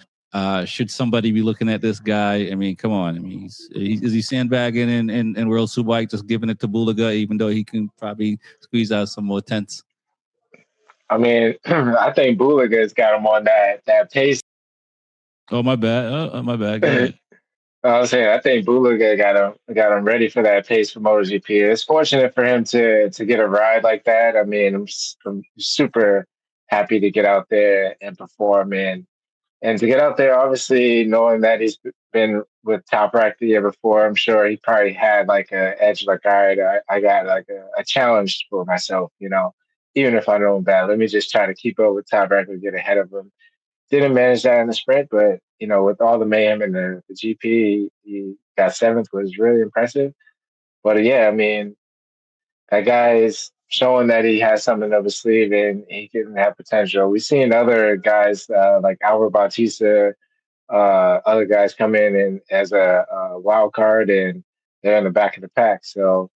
Should somebody be looking at this guy? I mean, come on. I mean, is he sandbagging in World Superbike, just giving it to Bulaga, even though he can probably squeeze out some more tenths? I mean, I think Bulaga's got him on that pace. Oh, my bad. My bad. Go ahead. I was saying, I think Bulaga got him ready for that pace for MotoGP. It's fortunate for him to get a ride like that. I mean, I'm super happy to get out there and perform, and to get out there, obviously knowing that he's been with Top Rack the year before. I'm sure he probably had like an edge, like, all right, I got like a challenge for myself, you know, even if I know him bad. Let me just try to keep up with Top Rack and get ahead of him. Didn't manage that in the sprint, but you know, with all the mayhem in the GP, he got seventh, was really impressive. But yeah, I mean, that guy is showing that he has something up his sleeve and he can have potential. We've seen other guys like Albert Bautista, other guys come in and as a wild card, and they're in the back of the pack. So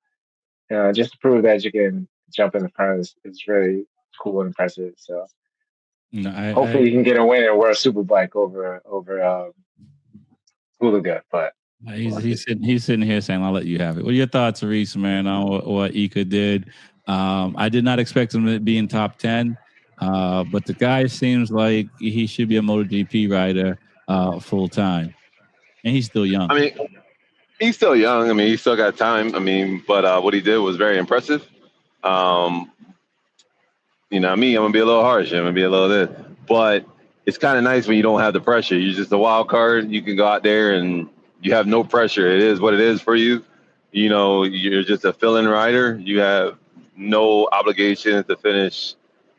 just to prove that you can jump in the front is really cool and impressive. So. No, hopefully he can get a win in World Superbike over Bulaga, but he's sitting here saying, "I'll let you have it." What are your thoughts, Reese, man, on what Ika did? I did not expect him to be in top 10, but the guy seems like he should be a MotoGP rider full time, and he's still young. I mean, he's still young. I mean, he's still got time. I mean, but what he did was very impressive. You know, me, I'm going to be a little harsh. I'm going to be a little this. But it's kind of nice when you don't have the pressure. You're just a wild card. You can go out there and you have no pressure. It is what it is for you. You know, you're just a fill-in rider. You have no obligation to finish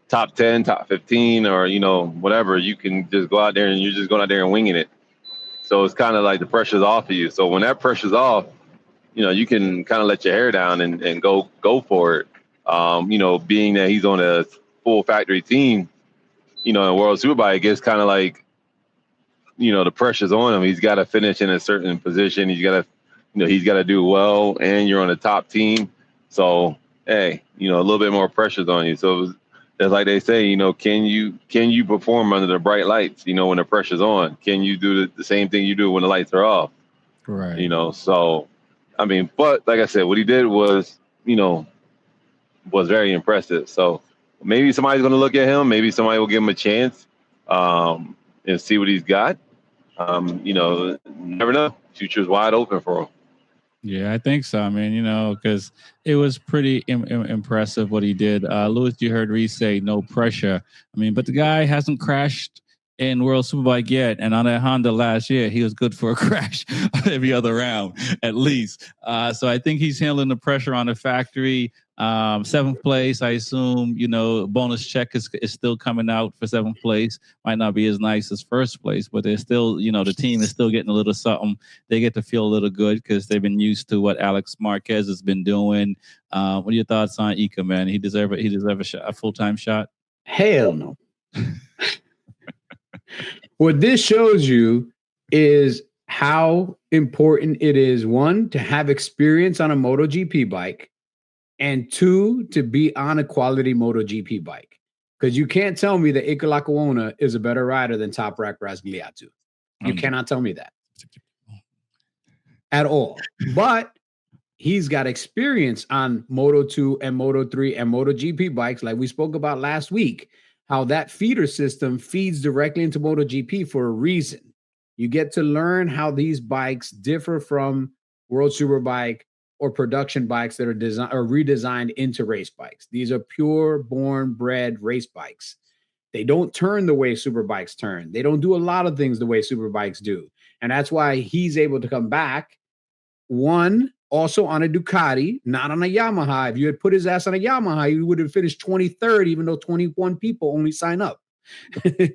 top 10, top 15, or, you know, whatever. You can just go out there and you're just going out there and winging it. So it's kind of like the pressure's off of you. So when that pressure's off, you know, you can kind of let your hair down and go for it. You know, being that he's on a full factory team, you know, in World Superbike, it gets kind of like, you know, the pressure's on him. He's got to finish in a certain position. He's got to do well, and you're on the top team. So, hey, you know, a little bit more pressure's on you. So it's like they say, you know, can you perform under the bright lights, you know, when the pressure's on? Can you do the same thing you do when the lights are off? Right. You know, so, I mean, but like I said, what he did was, you know, was very impressive. So maybe somebody's going to look at him. Maybe somebody will give him a chance and see what he's got. You know, never know. Future's wide open for him. Yeah, I think so. I mean, you know, because it was pretty impressive what he did. Lewis, you heard Reese say no pressure. I mean, but the guy hasn't crashed in World Superbike yet, and on that Honda last year, he was good for a crash every other round, at least. So I think he's handling the pressure on the factory. 7th place, I assume, you know, bonus check is still coming out for 7th place. Might not be as nice as 1st place, but they're still, you know, the team is still getting a little something. They get to feel a little good because they've been used to what Alex Marquez has been doing. What are your thoughts on Ika, man? He deserve a full-time shot? Hell no. What this shows you is how important it is, 1, to have experience on a MotoGP bike, and 2, to be on a quality MotoGP bike. Because you can't tell me that Ika Lackawanna is a better rider than Top Rack Brasiliatu. You cannot tell me that at all. But he's got experience on Moto 2 and Moto 3 and MotoGP bikes, like we spoke about last week, how that feeder system feeds directly into MotoGP for a reason. You get to learn how these bikes differ from World Superbike or production bikes that are designed or redesigned into race bikes. These are pure born bred race bikes. They don't turn the way superbikes turn. They don't do a lot of things the way superbikes do. And that's why he's able to come back, one, also on a Ducati, not on a Yamaha. If you had put his ass on a Yamaha, he would have finished 23rd, even though 21 people only sign up.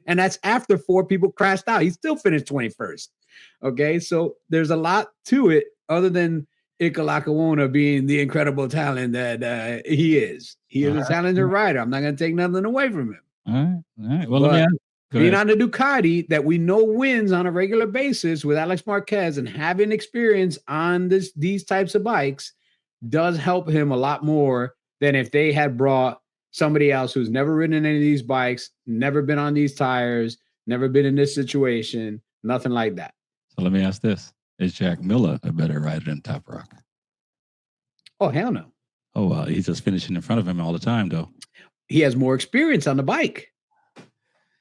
And that's after 4 people crashed out. He still finished 21st. Okay, so there's a lot to it other than Ika Lakawona being the incredible talent that he is. He is a talented rider. I'm not going to take nothing away from him. All right. Well, But let me ask. being on the Ducati that we know wins on a regular basis with Alex Marquez and having experience on these types of bikes does help him a lot more than if they had brought somebody else who's never ridden any of these bikes, never been on these tires, never been in this situation, nothing like that. So let me ask this. Is Jack Miller a better rider than Top Rock? Oh, hell no. Oh, well, he's just finishing in front of him all the time, though. He has more experience on the bike.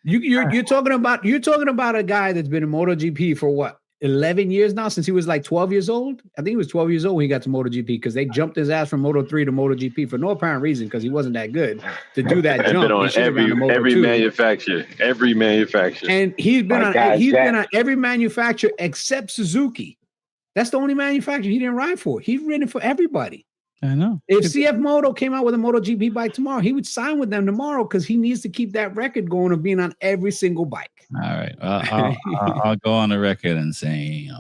You're talking about a guy that's been in MotoGP for what, 11 years now, since he was like 12 years old. I think he was 12 years old when he got to MotoGP because they jumped his ass from Moto 3 to MotoGP for no apparent reason because he wasn't that good to do that jump. Been on every manufacturer, and he's been on every manufacturer except Suzuki. That's the only manufacturer he didn't ride for. He's ridden for everybody. I know. If CF Moto came out with a MotoGP bike tomorrow, he would sign with them tomorrow because he needs to keep that record going of being on every single bike. All right. I'll go on the record and say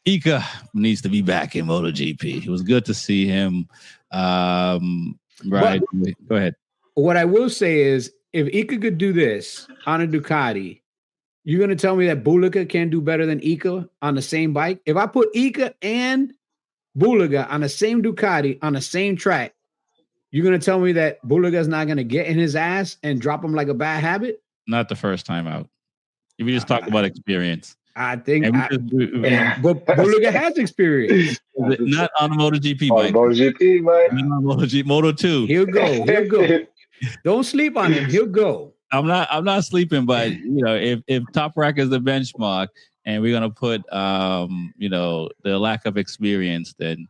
Ika needs to be back in MotoGP. It was good to see him. Right. Go ahead. What I will say is if Ika could do this on a Ducati, you're going to tell me that Bulica can do better than Ika on the same bike? If I put Ika and Buliga on the same Ducati on the same track, you're going to tell me that Buliga's not going to get in his ass and drop him like a bad habit? Not the first time out. If you just talk about experience. I think but Buliga has experience. Not on the MotoGP bike. MotoGP, man. Not on MotoGP, Moto 2. He'll go. Don't sleep on him. He'll go. I'm not sleeping, but if Top Rack is the benchmark and we're gonna put the lack of experience, then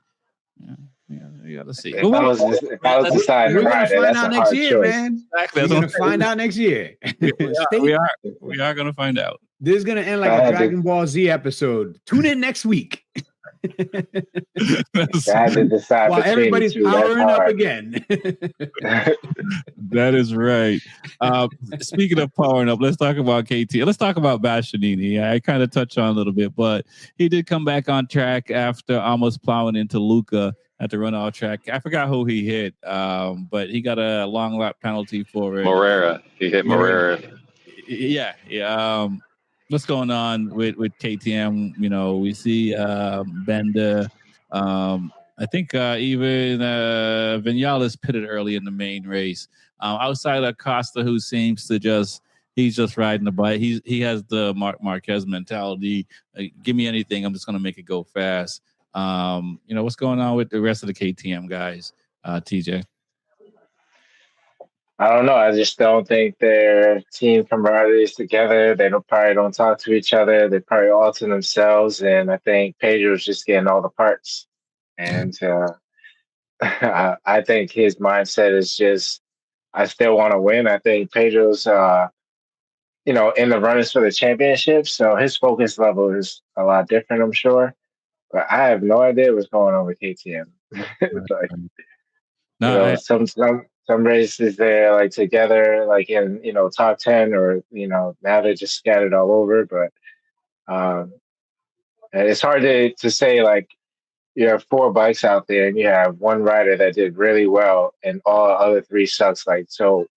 you gotta see. If I was deciding, we're gonna find out next year, man. Exactly. We're gonna find out next year. We are gonna find out. This is gonna end like a Dragon Ball Z episode. Tune in next week. While everybody's powering up again. That is right. Speaking of powering up, let's talk about KT. Let's talk about Bastianini. I kind of touched on a little bit, but he did come back on track after almost plowing into Luca at the runoff track. I forgot who he hit, but he got a long lap penalty for it. Morera. He hit Morera. Yeah. What's going on with KTM? We see Bender. I think even Vinales pitted early in the main race. Outside of Costa, who seems to he's just riding the bike. He has the Marquez mentality. Give me anything, I'm just going to make it go fast. What's going on with the rest of the KTM guys, TJ? I don't know. I just don't think their team camaraderie is together. They probably don't talk to each other. They probably all to themselves. And I think Pedro's just getting all the parts. And I think his mindset is just, I still want to win. I think Pedro's, in the runners for the championship. So his focus level is a lot different, I'm sure. But I have no idea what's going on with KTM. Some races they're like together, like in top 10, or now they're just scattered all over. But it's hard to say, like, you have 4 bikes out there and you have one rider that did really well and all other 3 sucks. Like, so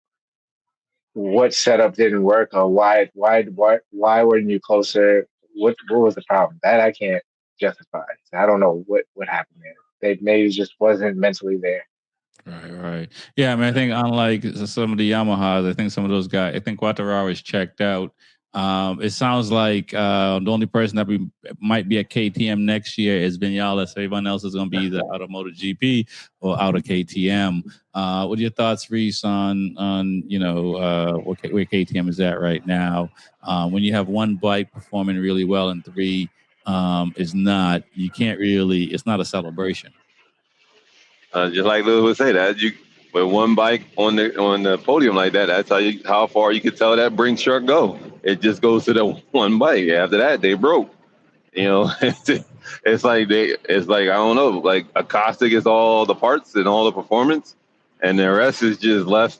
what setup didn't work, or why weren't you closer? What was the problem? That I can't justify. I don't know what happened there. They maybe just wasn't mentally there. Right. Yeah, I mean, I think unlike some of the Yamahas, I think some of those guys, I think Quartararo is checked out. It sounds like the only person that might be at KTM next year is Vinales. Everyone else is going to be either out of MotoGP or out of KTM. What are your thoughts, Reese, on where KTM is at right now? When you have one bike performing really well and three is not, you can't really. It's not a celebration. Just like Lewis would say, that with one bike on the podium like that, that's how far you could tell that Brinks truck go. It just goes to the one bike. After that, they broke. It's like I don't know, like Acosta gets all the parts and all the performance, and the rest is just left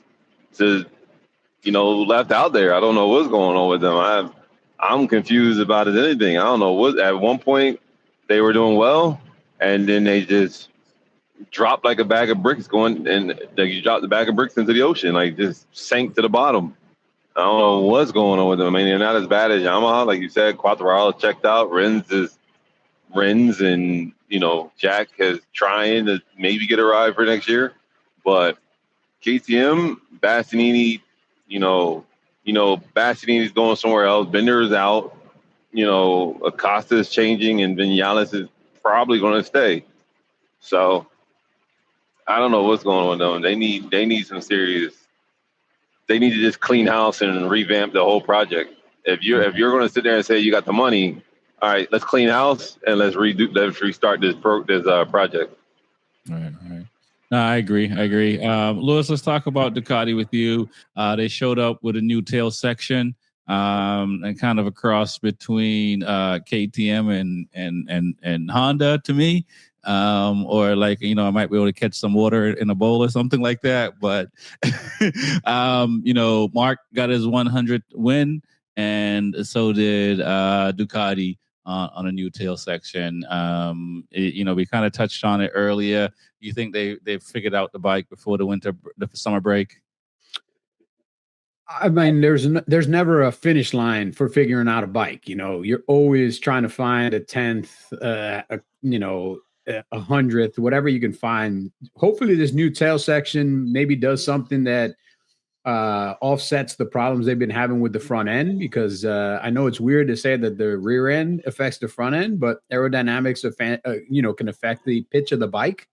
out there. I don't know what's going on with them. I'm confused about it. Anything. I don't know what. At one point, they were doing well, and then they just dropped like a bag of bricks you drop the bag of bricks into the ocean, like just sank to the bottom. I don't know what's going on with them. I mean, they're not as bad as Yamaha, like you said. Quartararo checked out. Rins, and Jack is trying to maybe get a ride for next year. But KTM, Bastianini, Bastianini's going somewhere else. Bender is out. Acosta is changing, and Vinales is probably going to stay. So I don't know what's going on with them. They need some serious. They need to just clean house and revamp the whole project. If you're going to sit there and say you got the money, all right, let's clean house and let's restart this project. All right. No, I agree. Lewis, let's talk about Ducati with you. They showed up with a new tail section and kind of a cross between KTM and Honda to me. Or like, I might be able to catch some water in a bowl or something like that. But, Mark got his 100th win, and so did Ducati on a new tail section. We kind of touched on it earlier. You think they figured out the bike before the summer break? I mean, there's never a finish line for figuring out a bike. You're always trying to find a 10th, 100th, whatever you can find. Hopefully this new tail section maybe does something that offsets the problems they've been having with the front end, because I know it's weird to say that the rear end affects the front end, but aerodynamics can affect the pitch of the bike.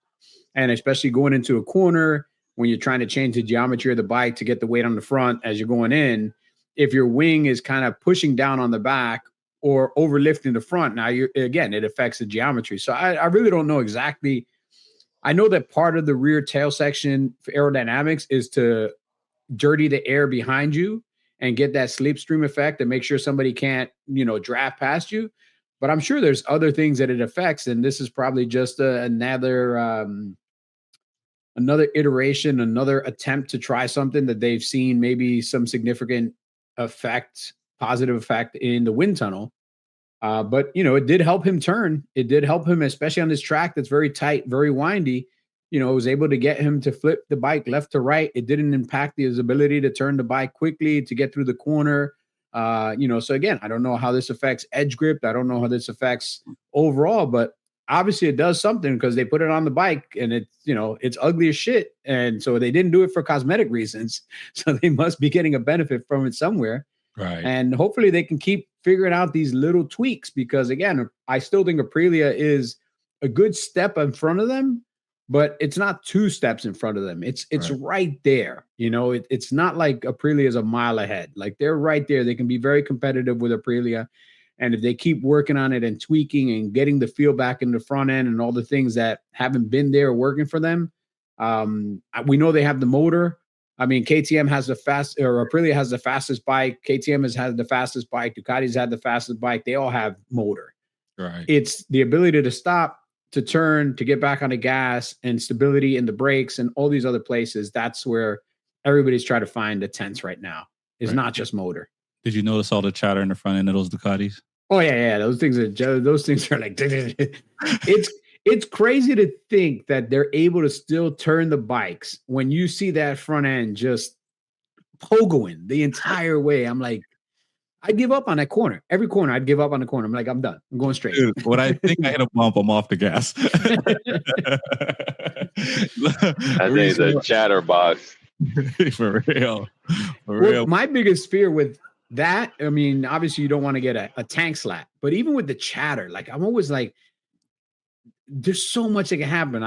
And especially going into a corner when you're trying to change the geometry of the bike to get the weight on the front as you're going in, if your wing is kind of pushing down on the back or overlifting the front, now it affects the geometry. So I really don't know exactly. I know that part of the rear tail section for aerodynamics is to dirty the air behind you and get that slipstream effect and make sure somebody can't, draft past you. But I'm sure there's other things that it affects. And this is probably just another iteration, another attempt to try something that they've seen maybe some significant positive effect in the wind tunnel. But it did help him turn. It did help him, especially on this track that's very tight, very windy. It was able to get him to flip the bike left to right. It didn't impact his ability to turn the bike quickly, to get through the corner. So again, I don't know how this affects edge grip. I don't know how this affects overall, but obviously it does something because they put it on the bike and it's ugly as shit. And so they didn't do it for cosmetic reasons. So they must be getting a benefit from it somewhere. Right. And hopefully they can keep figuring out these little tweaks, because again, I still think Aprilia is a good step in front of them, but it's not 2 steps in front of them. It's right there. It's not like Aprilia is a mile ahead. Like they're right there. They can be very competitive with Aprilia. And if they keep working on it and tweaking and getting the feel back in the front end and all the things that haven't been there working for them, we know they have the motor. I mean, KTM has Aprilia has the fastest bike. KTM has had the fastest bike. Ducati's had the fastest bike. They all have motor. Right. It's the ability to stop, to turn, to get back on the gas, and stability in the brakes and all these other places. That's where everybody's trying to find the tense right now. It's not just motor. Did you notice all the chatter in the front end of those Ducatis? Oh yeah. Those things are like, it's crazy to think that they're able to still turn the bikes when you see that front end just pogoing the entire way. I'm like, I'd give up on that corner. Every corner, I'd give up on the corner. I'm like, I'm done. I'm going straight. Dude, when I think I hit a bump, I'm off the gas. I think it's a chatterbox. For real. My biggest fear with that, I mean, obviously you don't want to get a tank slap, but even with the chatter, like I'm always like, there's so much that can happen.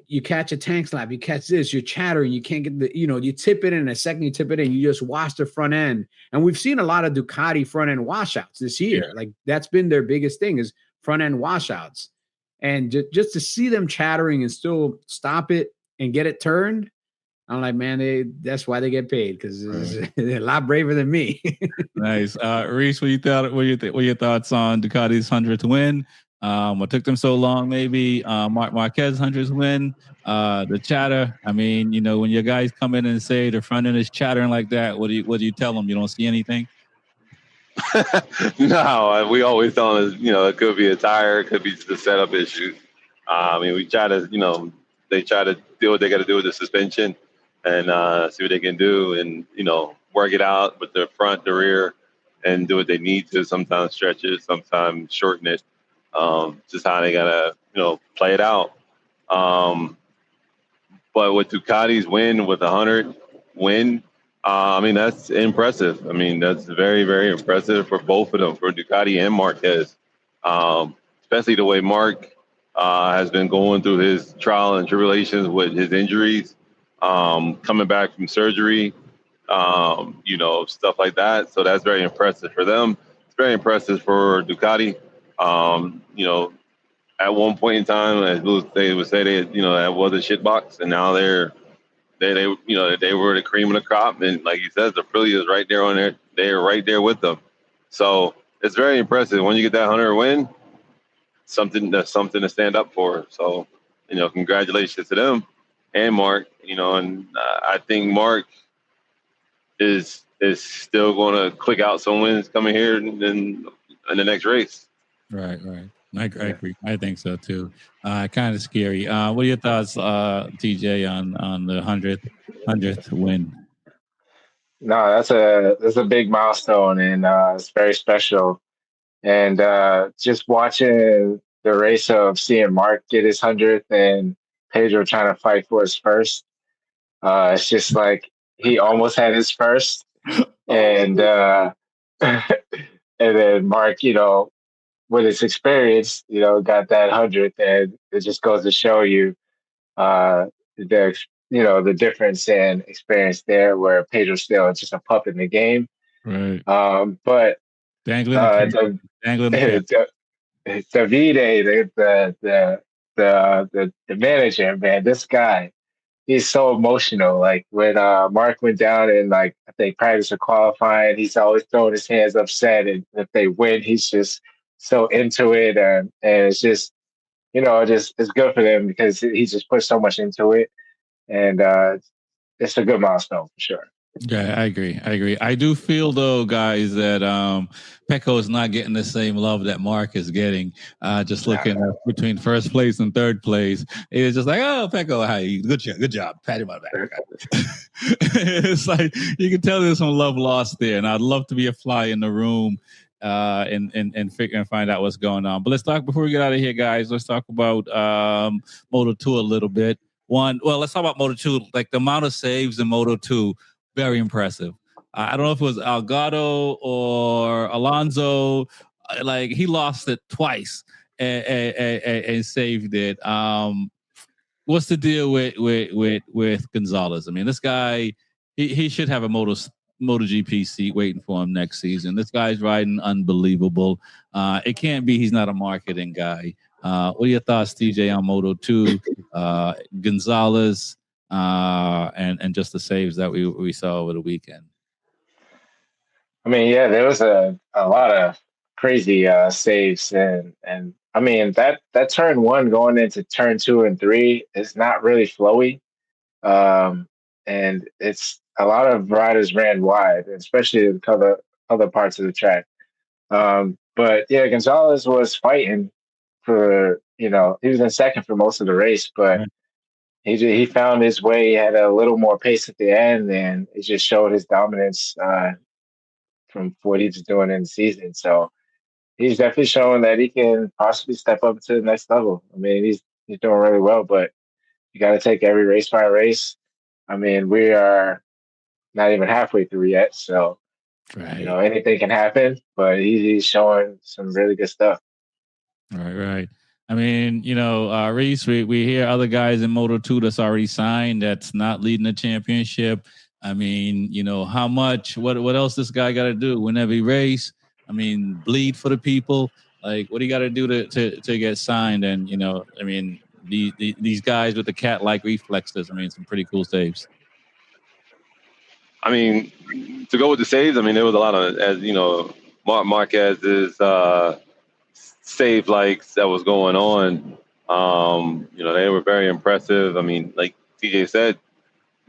You catch a tank slap, you catch this, you're chattering, you can't get you tip it in a second, you tip it in, you just wash the front end. And we've seen a lot of Ducati front end washouts this year. Yeah. Like that's been their biggest thing is front end washouts. And just to see them chattering and still stop it and get it turned, I'm like, man, that's why they get paid because they're a lot braver than me. Nice. Reese, what your thoughts on Ducati's 100th win? What took them so long? Maybe Mark Marquez's 100th win. The chatter. I mean, when your guys come in and say the front end is chattering like that, what do you tell them? You don't see anything? No, we always tell them, it could be a tire, it could be just a setup issue. I mean, we try to, they try to do what they got to do with the suspension and see what they can do and, work it out with the front, the rear, and do what they need to. Sometimes stretch it, sometimes shorten it. Just how they got to, play it out. But with Ducati's win, with 100 win, I mean, that's impressive. I mean, that's very, very impressive for both of them, for Ducati and Marquez. Especially the way Mark has been going through his trial and tribulations with his injuries, coming back from surgery, stuff like that. So that's very impressive for them. It's very impressive for Ducati. At one point in time, as they would say, that was a shit box, and now they were the cream of the crop, and like he says, the Aprilia is right there on there. They're right there with them, so it's very impressive. When you get that 100 win, something to stand up for. So, congratulations to them and Mark. And I think Mark is still going to click out some wins coming here in the next race. Right. I agree. I think so too. Kind of scary. What are your thoughts, TJ, on the 100th win? No, that's a big milestone, and it's very special. And just watching the race of seeing Mark get his 100th and Pedro trying to fight for his first, it's just like he almost had his first, and and then Mark, with his experience, got that 100th, and it just goes to show you the difference in experience there, where Pedro's still just a pup in the game. Right. But dangling the Davide, the manager, man, this guy, he's so emotional. Like when Mark went down and like I think practice or qualifying, he's always throwing his hands upset, and if they win, he's just so into it, and it's just it's good for them because he just put so much into it, and it's a good milestone for sure. Yeah, I agree. I do feel though, guys, that Pecco is not getting the same love that Mark is getting. Just looking at between first place and third place, it's just like, oh, Pecco, hi, good job, pat him on the back. It's like you can tell there's some love lost there, and I'd love to be a fly in the room and figure and find out what's going on. But let's talk before we get out of here, guys. Let's talk about Moto2 a little bit. Let's talk about Moto2. Like the amount of saves in Moto2. Very impressive. I don't know if it was Algado or Alonso. Like he lost it twice and saved it. What's the deal with Gonzalez? I mean, this guy he should have a MotoGP seat waiting for him next season. This guy's riding unbelievable. It can't be he's not a marketing guy. What are your thoughts, TJ, on Moto2? Gonzalez. And just the saves that we saw over the weekend. I mean, yeah, there was a lot of crazy saves, and I mean that turn one going into turn 2 and 3 is not really flowy, and it's a lot of riders ran wide, especially the other parts of the track. But yeah, Gonzalez was fighting for he was in second for most of the race, but. Right. He found his way. He had a little more pace at the end, and it just showed his dominance from what he was doing in the season. So he's definitely showing that he can possibly step up to the next level. I mean, he's doing really well, but you got to take every race by race. I mean, we are not even halfway through yet, so You know, anything can happen, but he's showing some really good stuff. Right. I mean, you know, Reese, we hear other guys in Moto2 that's already signed that's not leading the championship. I mean, you know, how much, what else this guy got to do? Win every race? I mean, bleed for the people. Like, what do you got to do to get signed? And, you know, I mean, these guys with the cat-like reflexes, I mean, some pretty cool saves. I mean, to go with the saves, I mean, there was a lot of, as you know, Marquez's save likes that was going on. You know, they were very impressive. I mean, like TJ said,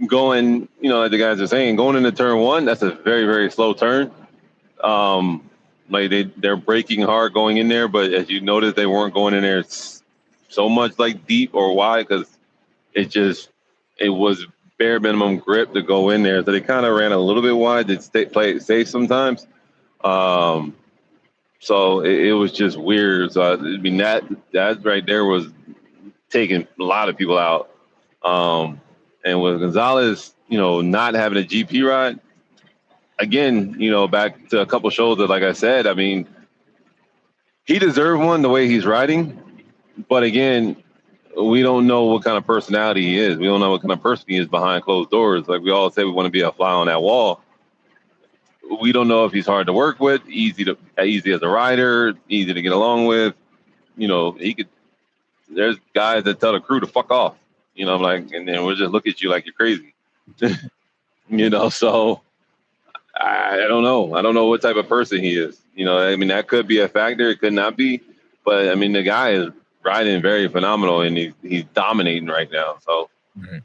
going, you know, like the guys are saying, going into turn one, that's a very, very slow turn. Like they're braking hard going in there, but as you noticed, they weren't going in there so much like deep or wide because it was bare minimum grip to go in there. So they kind of ran a little bit wide to play it safe sometimes. So it was just weird. So I mean that right there was taking a lot of people out. And with Gonzalez, you know, not having a GP ride, again, you know, back to a couple shows that, like I said, I mean, he deserved one the way he's riding. But again, we don't know what kind of personality he is. We don't know what kind of person he is behind closed doors. Like we all say, we want to be a fly on that wall. We don't know if he's hard to work with, easy as a rider, easy to get along with. You know, there's guys that tell the crew to fuck off. You know, I'm like, and then we'll just look at you like you're crazy. You know, so I don't know. I don't know what type of person he is. You know, I mean, that could be a factor. It could not be. But, I mean, the guy is riding very phenomenal, and he's dominating right now. So, right.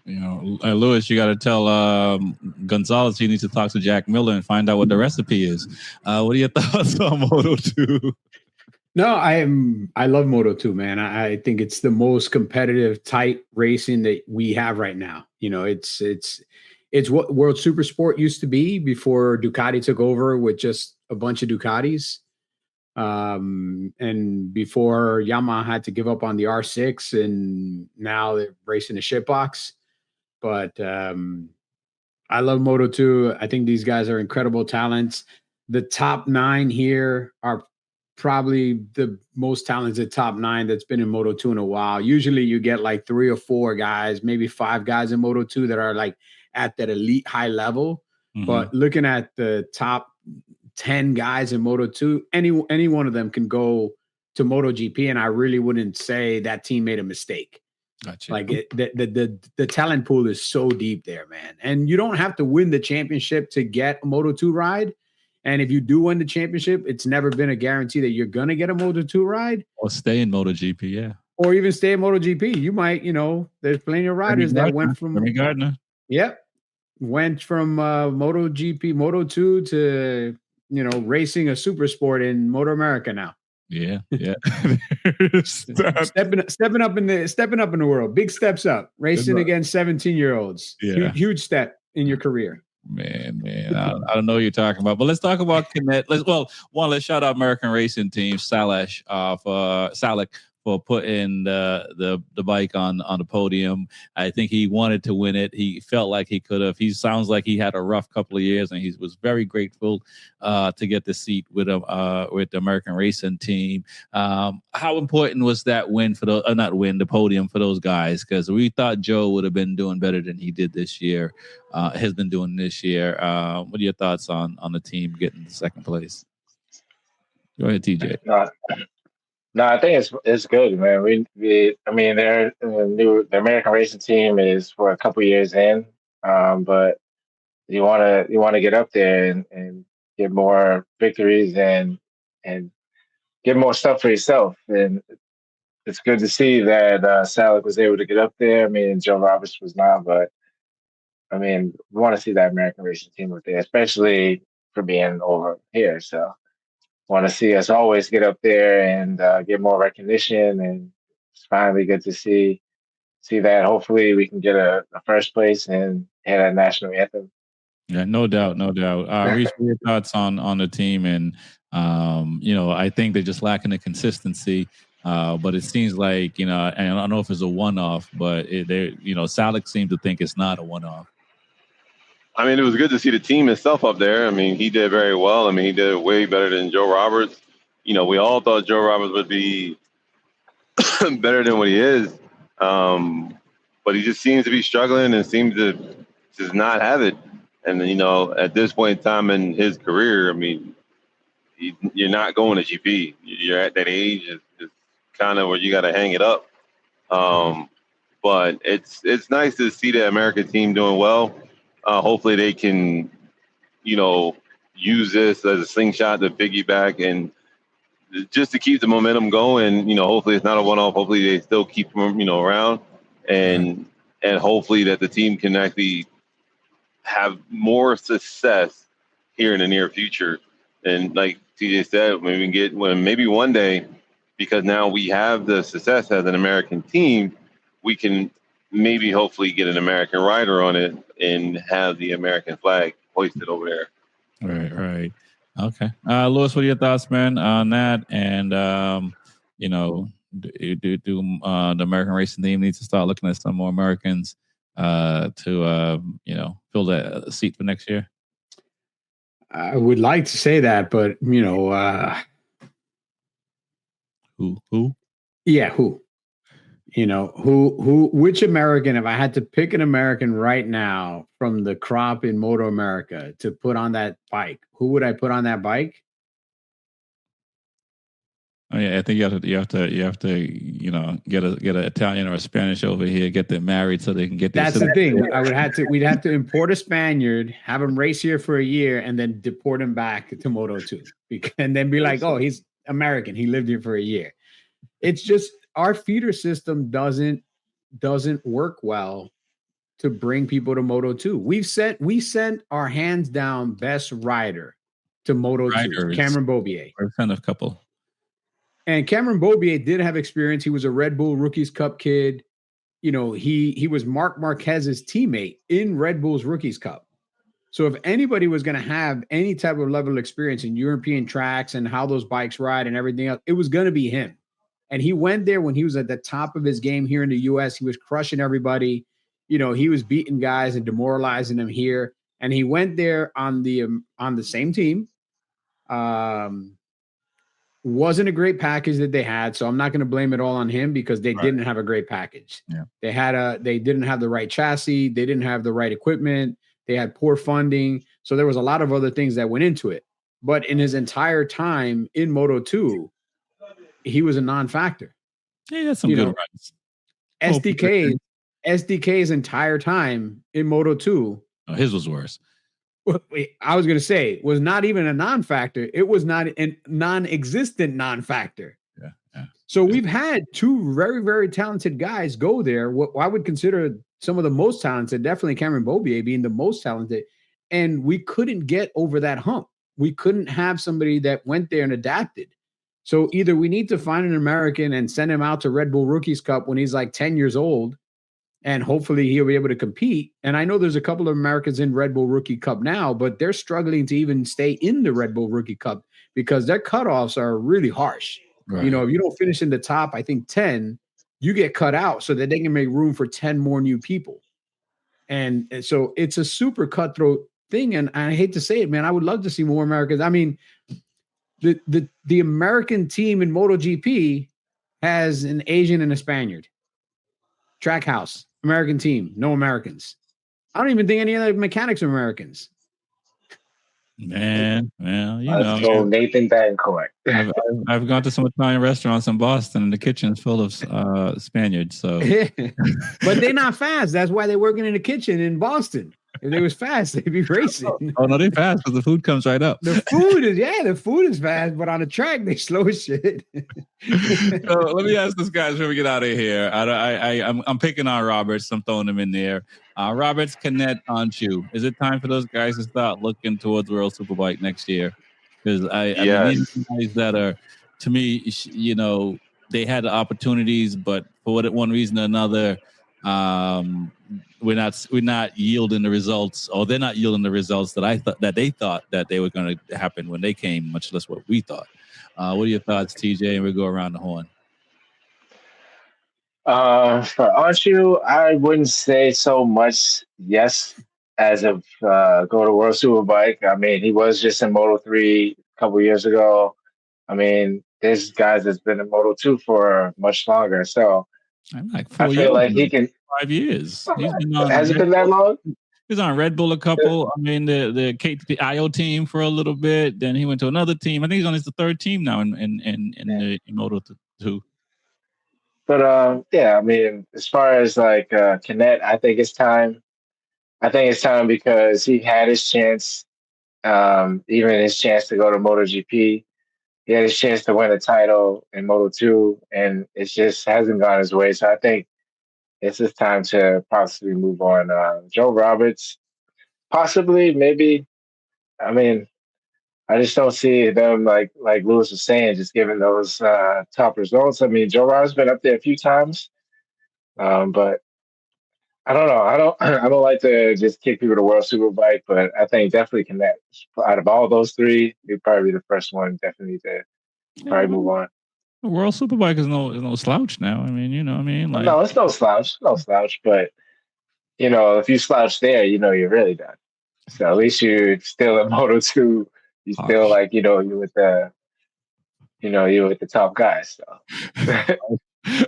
You know, Lewis, you got to tell Gonzalez he needs to talk to Jack Miller and find out what the recipe is. What are your thoughts on Moto2? No, I love Moto2, man. I think it's the most competitive, tight racing that we have right now. You know, it's what World Super Sport used to be before Ducati took over with just a bunch of Ducatis. And before Yamaha had to give up on the R6 and now they're racing the shitbox. But I love Moto2. I think these guys are incredible talents. The top 9 here are probably the most talented top 9 that's been in Moto2 in a while. Usually you get like 3 or 4 guys, maybe 5 guys in Moto2 that are like at that elite high level. Mm-hmm. But looking at the top 10 guys in Moto2, any one of them can go to MotoGP, and I really wouldn't say that team made a mistake. Gotcha. Like the talent pool is so deep there, man. And you don't have to win the championship to get a Moto2 ride. And if you do win the championship, it's never been a guarantee that you're gonna get a Moto2 ride or stay in MotoGP, yeah, or even stay in MotoGP. You might, you know, there's plenty of riders that went from Gardner. Yep, went from MotoGP, Moto2 to, you know, racing a super sport in Moto America now. Yeah. stepping up in the world. Big steps up. Racing against 17-year-olds. Yeah. Huge step in your career. Man, I don't know what you're talking about, but let's talk about Kinet. Let's shout out American Racing Team, Salek for putting the bike on the podium. I think he wanted to win it. He felt like he could have. He sounds like he had a rough couple of years, and he was very grateful to get the seat with the American Racing Team. How important was that win for the podium for those guys? Because we thought Joe would have been doing better than he did this year. Has been doing this year. What are your thoughts on the team getting the second place? Go ahead, TJ. No, I think it's good, man. I mean, the American Racing Team is for a couple years in, but you want to get up there and get more victories and get more stuff for yourself. And it's good to see that Salek was able to get up there. I mean, Joe Roberts was not, but I mean, we want to see that American Racing Team up there, especially for being over here. So. Want to see us always get up there and get more recognition, and it's finally good to see that. Hopefully, we can get a first place and hit a national anthem. Yeah, no doubt. Reese, your thoughts on the team, and you know, I think they're just lacking the consistency. But it seems like, you know, and I don't know if it's a one-off, but Salek seems to think it's not a one-off. I mean, it was good to see the team itself up there. I mean, he did very well. I mean, he did way better than Joe Roberts. You know, we all thought Joe Roberts would be better than what he is. But he just seems to be struggling and seems to just not have it. And, you know, at this point in time in his career, I mean, you're not going to GP. You're at that age. It's kind of where you got to hang it up. But it's nice to see the American team doing well. Hopefully they can, you know, use this as a slingshot to piggyback and just to keep the momentum going. You know, hopefully it's not a one-off. Hopefully they still keep them, you know, around, and hopefully that the team can actually have more success here in the near future. And like TJ said, maybe one day, because now we have the success as an American team, we can maybe hopefully get an American rider on it and have the American flag hoisted over there. Right. Okay. Lewis, what are your thoughts, man, on that? And, you know, do the American racing team needs to start looking at some more Americans to, you know, fill that seat for next year? I would like to say that, but, you know, Who? Yeah, who? You know, which American, if I had to pick an American right now from the crop in Moto America to put on that bike, who would I put on that bike? Oh yeah, I think you have to, you know, get an Italian or a Spanish over here, get them married so they can get. That's the thing. We'd have to import a Spaniard, have him race here for a year, and then deport him back to Moto 2, and then be like, oh, he's American. He lived here for a year. It's just our feeder system doesn't work well to bring people to Moto 2. We sent our hands down best rider to Moto 2, Cameron Beaubier. We've sent a couple. And Cameron Beaubier did have experience. He was a Red Bull Rookies Cup kid. You know, he was Marc Marquez's teammate in Red Bull's Rookies Cup. So if anybody was going to have any type of level of experience in European tracks and how those bikes ride and everything else, it was going to be him. And he went there when he was at the top of his game here in the U.S. He was crushing everybody. You know, he was beating guys and demoralizing them here. And he went there on the same team. Wasn't a great package that they had, so I'm not going to blame it all on him because they didn't have a great package. Yeah. They didn't have the right chassis. They didn't have the right equipment. They had poor funding. So there was a lot of other things that went into it. But in his entire time in Moto 2, he was a non-factor. Yeah, that's some good runs. SDK's entire time in Moto 2. Oh, his was worse. I was going to say, was not even a non-factor. It was not a non-existent non-factor. Yeah. So we've had two very, very talented guys go there. What I would consider some of the most talented, definitely Cameron Beaubier being the most talented. And we couldn't get over that hump. We couldn't have somebody that went there and adapted. So either we need to find an American and send him out to Red Bull Rookies Cup when he's like 10 years old, and hopefully he'll be able to compete. And I know there's a couple of Americans in Red Bull Rookie Cup now, but they're struggling to even stay in the Red Bull Rookie Cup because their cutoffs are really harsh. Right. You know, if you don't finish in the top, I think 10, you get cut out so that they can make room for 10 more new people. And so it's a super cutthroat thing. And I hate to say it, man, I would love to see more Americans. I mean, the American team in MotoGP has an Asian and a Spaniard. Trackhouse, American team, no Americans. I don't even think any other mechanics are Americans. Man, well, you know. So Nathan Bancourt. I've gone to some Italian restaurants in Boston, and the kitchen's full of Spaniards. So, but they're not fast. That's why they're working in the kitchen in Boston. If they was fast, they'd be racing. Oh no, they fast because the food comes right up. The food is fast, but on the track they slow as shit. So let me ask this guys before we get out of here. I'm picking on Roberts. I'm throwing him in there. Roberts, Canet, Anshu. Is it time for those guys to start looking towards World Superbike next year? Because I mean, these guys that are, to me, you know, they had the opportunities, but for one reason or another, we're not yielding the results, or they're not yielding the results that they thought that they were going to happen when they came, much less what we thought. What are your thoughts, TJ? And we'll go around the horn. For Anshu, I wouldn't say so much yes as of go to World Superbike. I mean, he was just in Moto3 a couple years ago. I mean, there's guys that's been in Moto2 for much longer. So I'm like I 4 years, feel like he can. 5 years. He's been on. Has it been that long? He's on Red Bull a couple. I mean, the IO team for a little bit. Then he went to another team. I think he's on his third team now in Moto2. But yeah, I mean, as far as like Canet, I think it's time. I think it's time because he had his chance, even his chance to go to MotoGP. He had his chance to win a title in Moto2, and it just hasn't gone his way. So I think it's just time to possibly move on. Joe Roberts, possibly, maybe. I mean, I just don't see them like Lewis was saying, just giving those top results. I mean, Joe Roberts been up there a few times, but I don't know. I don't like to just kick people to World Superbike, but I think definitely Connect. Out of all those three, he'd probably be the first one. Definitely to probably move on. World Superbike is no slouch now. I mean, you know what I mean? Like, no, it's no slouch, but if you slouch there, you're really done. So at least you're still in Moto2. You still you're with the top guys. So.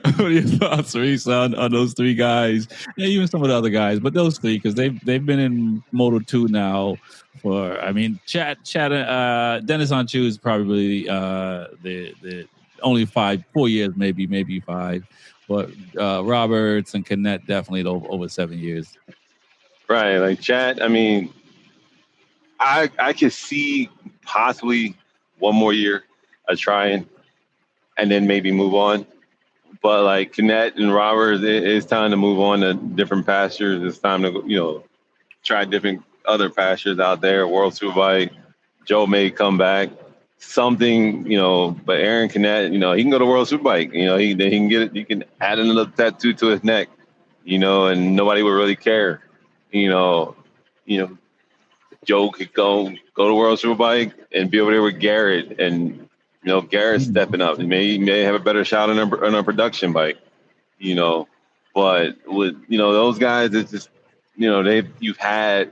What are your thoughts, Reese, on those three guys? Yeah, even some of the other guys, but those three, because they've been in Moto2 now for. I mean, Dennis Anchu is probably the only 4 years, maybe 5, but Roberts and Canet definitely over 7 years. Right, like Chad. I mean, I could see possibly one more year of trying, and then maybe move on. But like Canet and Roberts, it's time to move on to different pastures. It's time to try different other pastures out there. World Superbike. Joe may come back. Something, but Aaron Canet, he can go to World Superbike. He can get it. He can add another tattoo to his neck, and nobody would really care. Joe could go to World Superbike and be over there with Garrett, and Garrett's stepping up. He may have a better shot on a production bike, But with those guys, it's just you've had.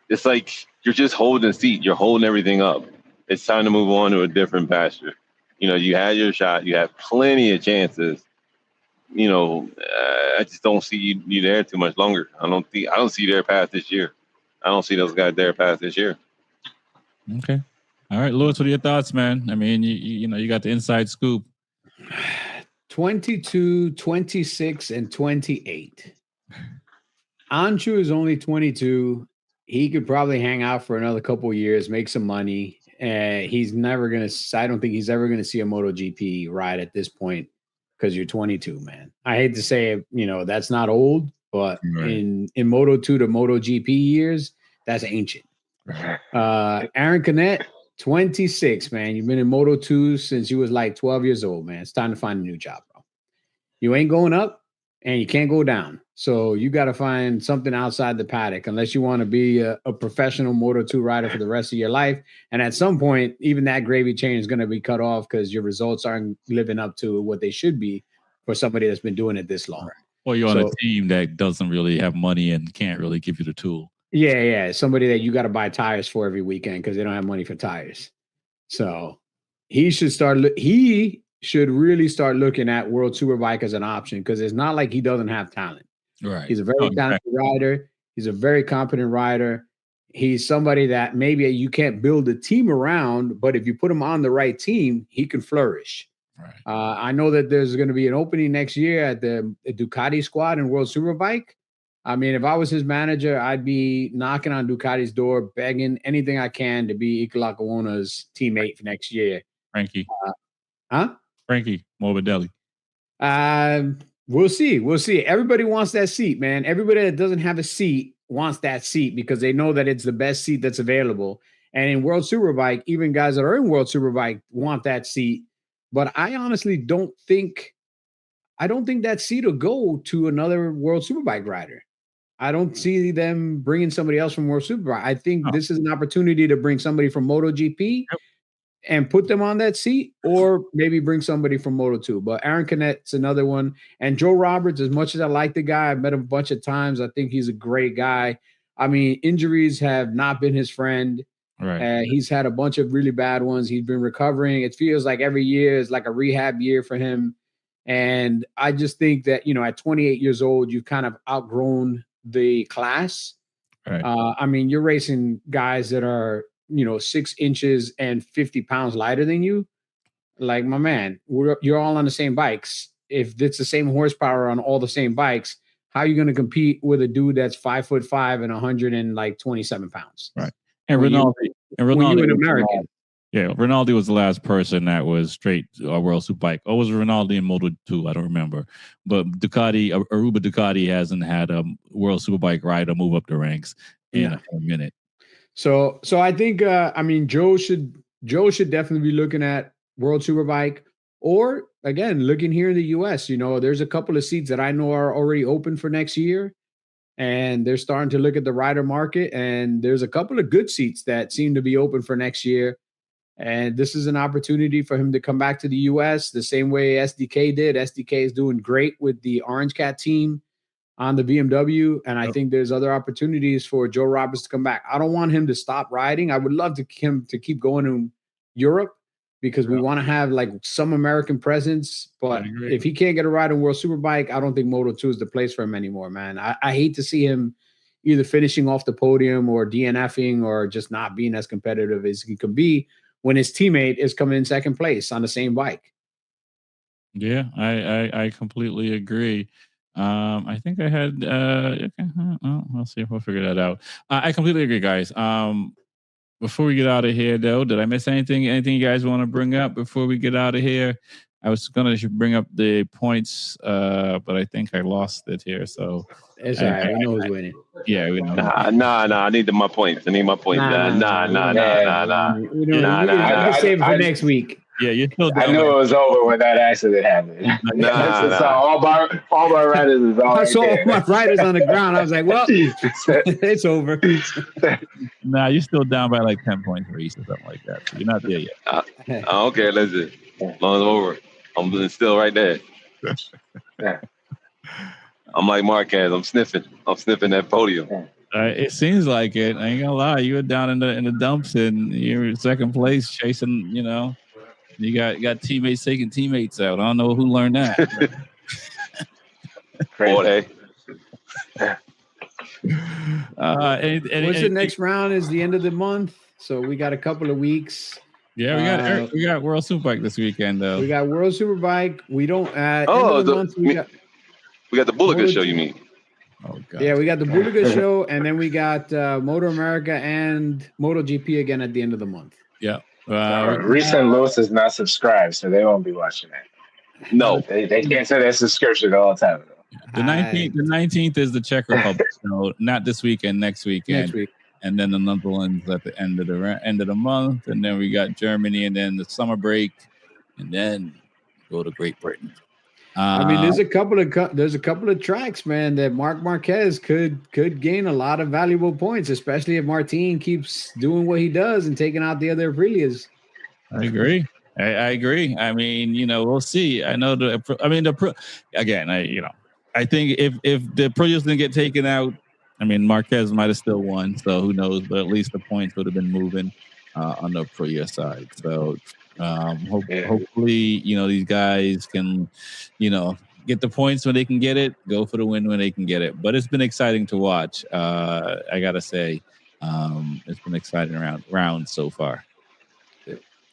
It's like you're just holding the seat. You're holding everything up. It's time to move on to a different pasture. You had your shot. You had plenty of chances. I just don't see you there too much longer. I don't see you there past this year. I don't see those guys there past this year. Okay. All right, Lewis, what are your thoughts, man? I mean, you got the inside scoop. 22, 26, and 28. Anchu is only 22. He could probably hang out for another couple of years, make some money. He's never going to – I don't think he's ever going to see a MotoGP ride at this point because you're 22, man. I hate to say it, that's not old, but right. in Moto2 to MotoGP years, that's ancient. Aaron Canet, 26, man. You've been in Moto2 since you was like 12 years old, man. It's time to find a new job, bro. You ain't going up and you can't go down. So you got to find something outside the paddock unless you want to be a professional Moto2 rider for the rest of your life. And at some point, even that gravy train is going to be cut off because your results aren't living up to what they should be for somebody that's been doing it this long. Or you're on a team that doesn't really have money and can't really give you the tool. Yeah. Somebody that you got to buy tires for every weekend because they don't have money for tires. So he should really start looking at World Superbike as an option because it's not like he doesn't have talent. Right. He's a very talented rider. He's a very competent rider. He's somebody that maybe you can't build a team around, but if you put him on the right team, he can flourish. Right. I know that there's going to be an opening next year at the Ducati squad in World Superbike. I mean, if I was his manager, I'd be knocking on Ducati's door, begging anything I can to be Iker Lecuona's teammate for next year. Frankie. Frankie Morbidelli. We'll see. Everybody wants that seat, man. Everybody that doesn't have a seat wants that seat because they know that it's the best seat that's available. And in World Superbike, even guys that are in World Superbike want that seat. But I honestly don't think that seat will go to another World Superbike rider. I don't see them bringing somebody else from World Superbike. I think this is an opportunity to bring somebody from MotoGP and put them on that seat, or maybe bring somebody from Moto2. But Aaron Canet's another one. And Joe Roberts, as much as I like the guy, I've met him a bunch of times. I think he's a great guy. I mean, injuries have not been his friend. Right. He's had a bunch of really bad ones. He's been recovering. It feels like every year is like a rehab year for him. And I just think that, at 28 years old, you've kind of outgrown the class. Right. I mean, you're racing guys that are, 6 inches and 50 pounds lighter than you. Like, my man, you're all on the same bikes. If it's the same horsepower on all the same bikes, how are you going to compete with a dude that's 5'5" and 127 pounds? Right. And When Rinaldi, when you an American. Yeah, Rinaldi was the last person that was straight World Superbike. Or was Rinaldi in Moto 2? I don't remember. But Ducati, Aruba Ducati hasn't had a World Superbike rider move up the ranks in a minute. So I think Joe should definitely be looking at World Superbike, or again looking here in the US. There's a couple of seats that I know are already open for next year, and they're starting to look at the rider market, and there's a couple of good seats that seem to be open for next year. And this is an opportunity for him to come back to the US the same way SDK did. SDK is doing great with the Orange Cat team on the BMW. And I think there's other opportunities for Joe Roberts to come back. I don't want him to stop riding. I would love him to keep going to Europe, because we want to have like some American presence. But if he can't get a ride in World Superbike, I don't think Moto 2 is the place for him anymore, man. I hate to see him either finishing off the podium or DNFing or just not being as competitive as he can be when his teammate is coming in second place on the same bike. Yeah, I completely agree. I think I had. Okay, I'll see if we'll figure that out. I completely agree, guys. Before we get out of here, though, did I miss anything? Anything you guys want to bring up before we get out of here? I was gonna bring up the points, but I think I lost it here. So it's all right. We know who's winning. Yeah, we know. Nah. I need my points. Nah. We can save it for next week. Yeah, you're still down. I knew it was over when that accident happened. All my riders is all. I saw all my riders on the ground. I was like, well, it's over. Nah, you're still down by like 10 points for East or something like that. So you're not there yet. Okay, let's see. As long as it's over, I'm still right there. I'm like Marquez. I'm sniffing that podium. It seems like it. I ain't gonna lie. You were down in the dumps and you're in second place chasing, you got teammates taking teammates out. I don't know who learned that. Crazy. What's the next round? Is the end of the month, so we got a couple of weeks. Yeah, we got World Superbike this weekend though. We got World Superbike. We don't. End of the month, we got the Bulliga show. You mean? Oh God. Yeah, we got the Bulliga show, and then we got Moto America and MotoGP again at the end of the month. Yeah. Reese and Lewis is not subscribed, so they won't be watching that. No, they cancel their subscription all the time. The 19th is the Czech Republic, so not this weekend, next weekend. Next week. And then the Netherlands at the end of the month, and then we got Germany, and then the summer break, and then go to Great Britain. There's a couple of tracks, man, that Marc Marquez could gain a lot of valuable points, especially if Martin keeps doing what he does and taking out the other Aprilias. I agree. I agree. I mean, we'll see. I know I think if the Aprilias didn't get taken out, I mean, Marquez might have still won, so who knows? But at least the points would have been moving on the Aprilia side. So hopefully, these guys can, get the points when they can get it, go for the win when they can get it. But it's been exciting to watch. I gotta say, it's been exciting round so far.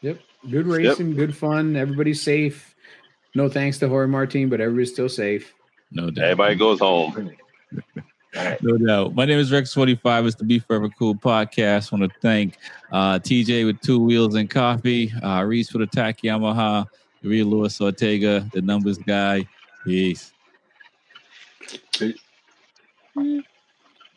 Yep. Good racing, good fun. Everybody's safe. No thanks to Jorge Martin, but everybody's still safe. No doubt. Everybody goes home. No doubt. My name is Rex45. It's the Be Forever Cool podcast. I want to thank TJ with 2 Wheels and Coffee, Reese with Attack Yamaha, Ria Luis Ortega, the numbers guy. Peace. Peace.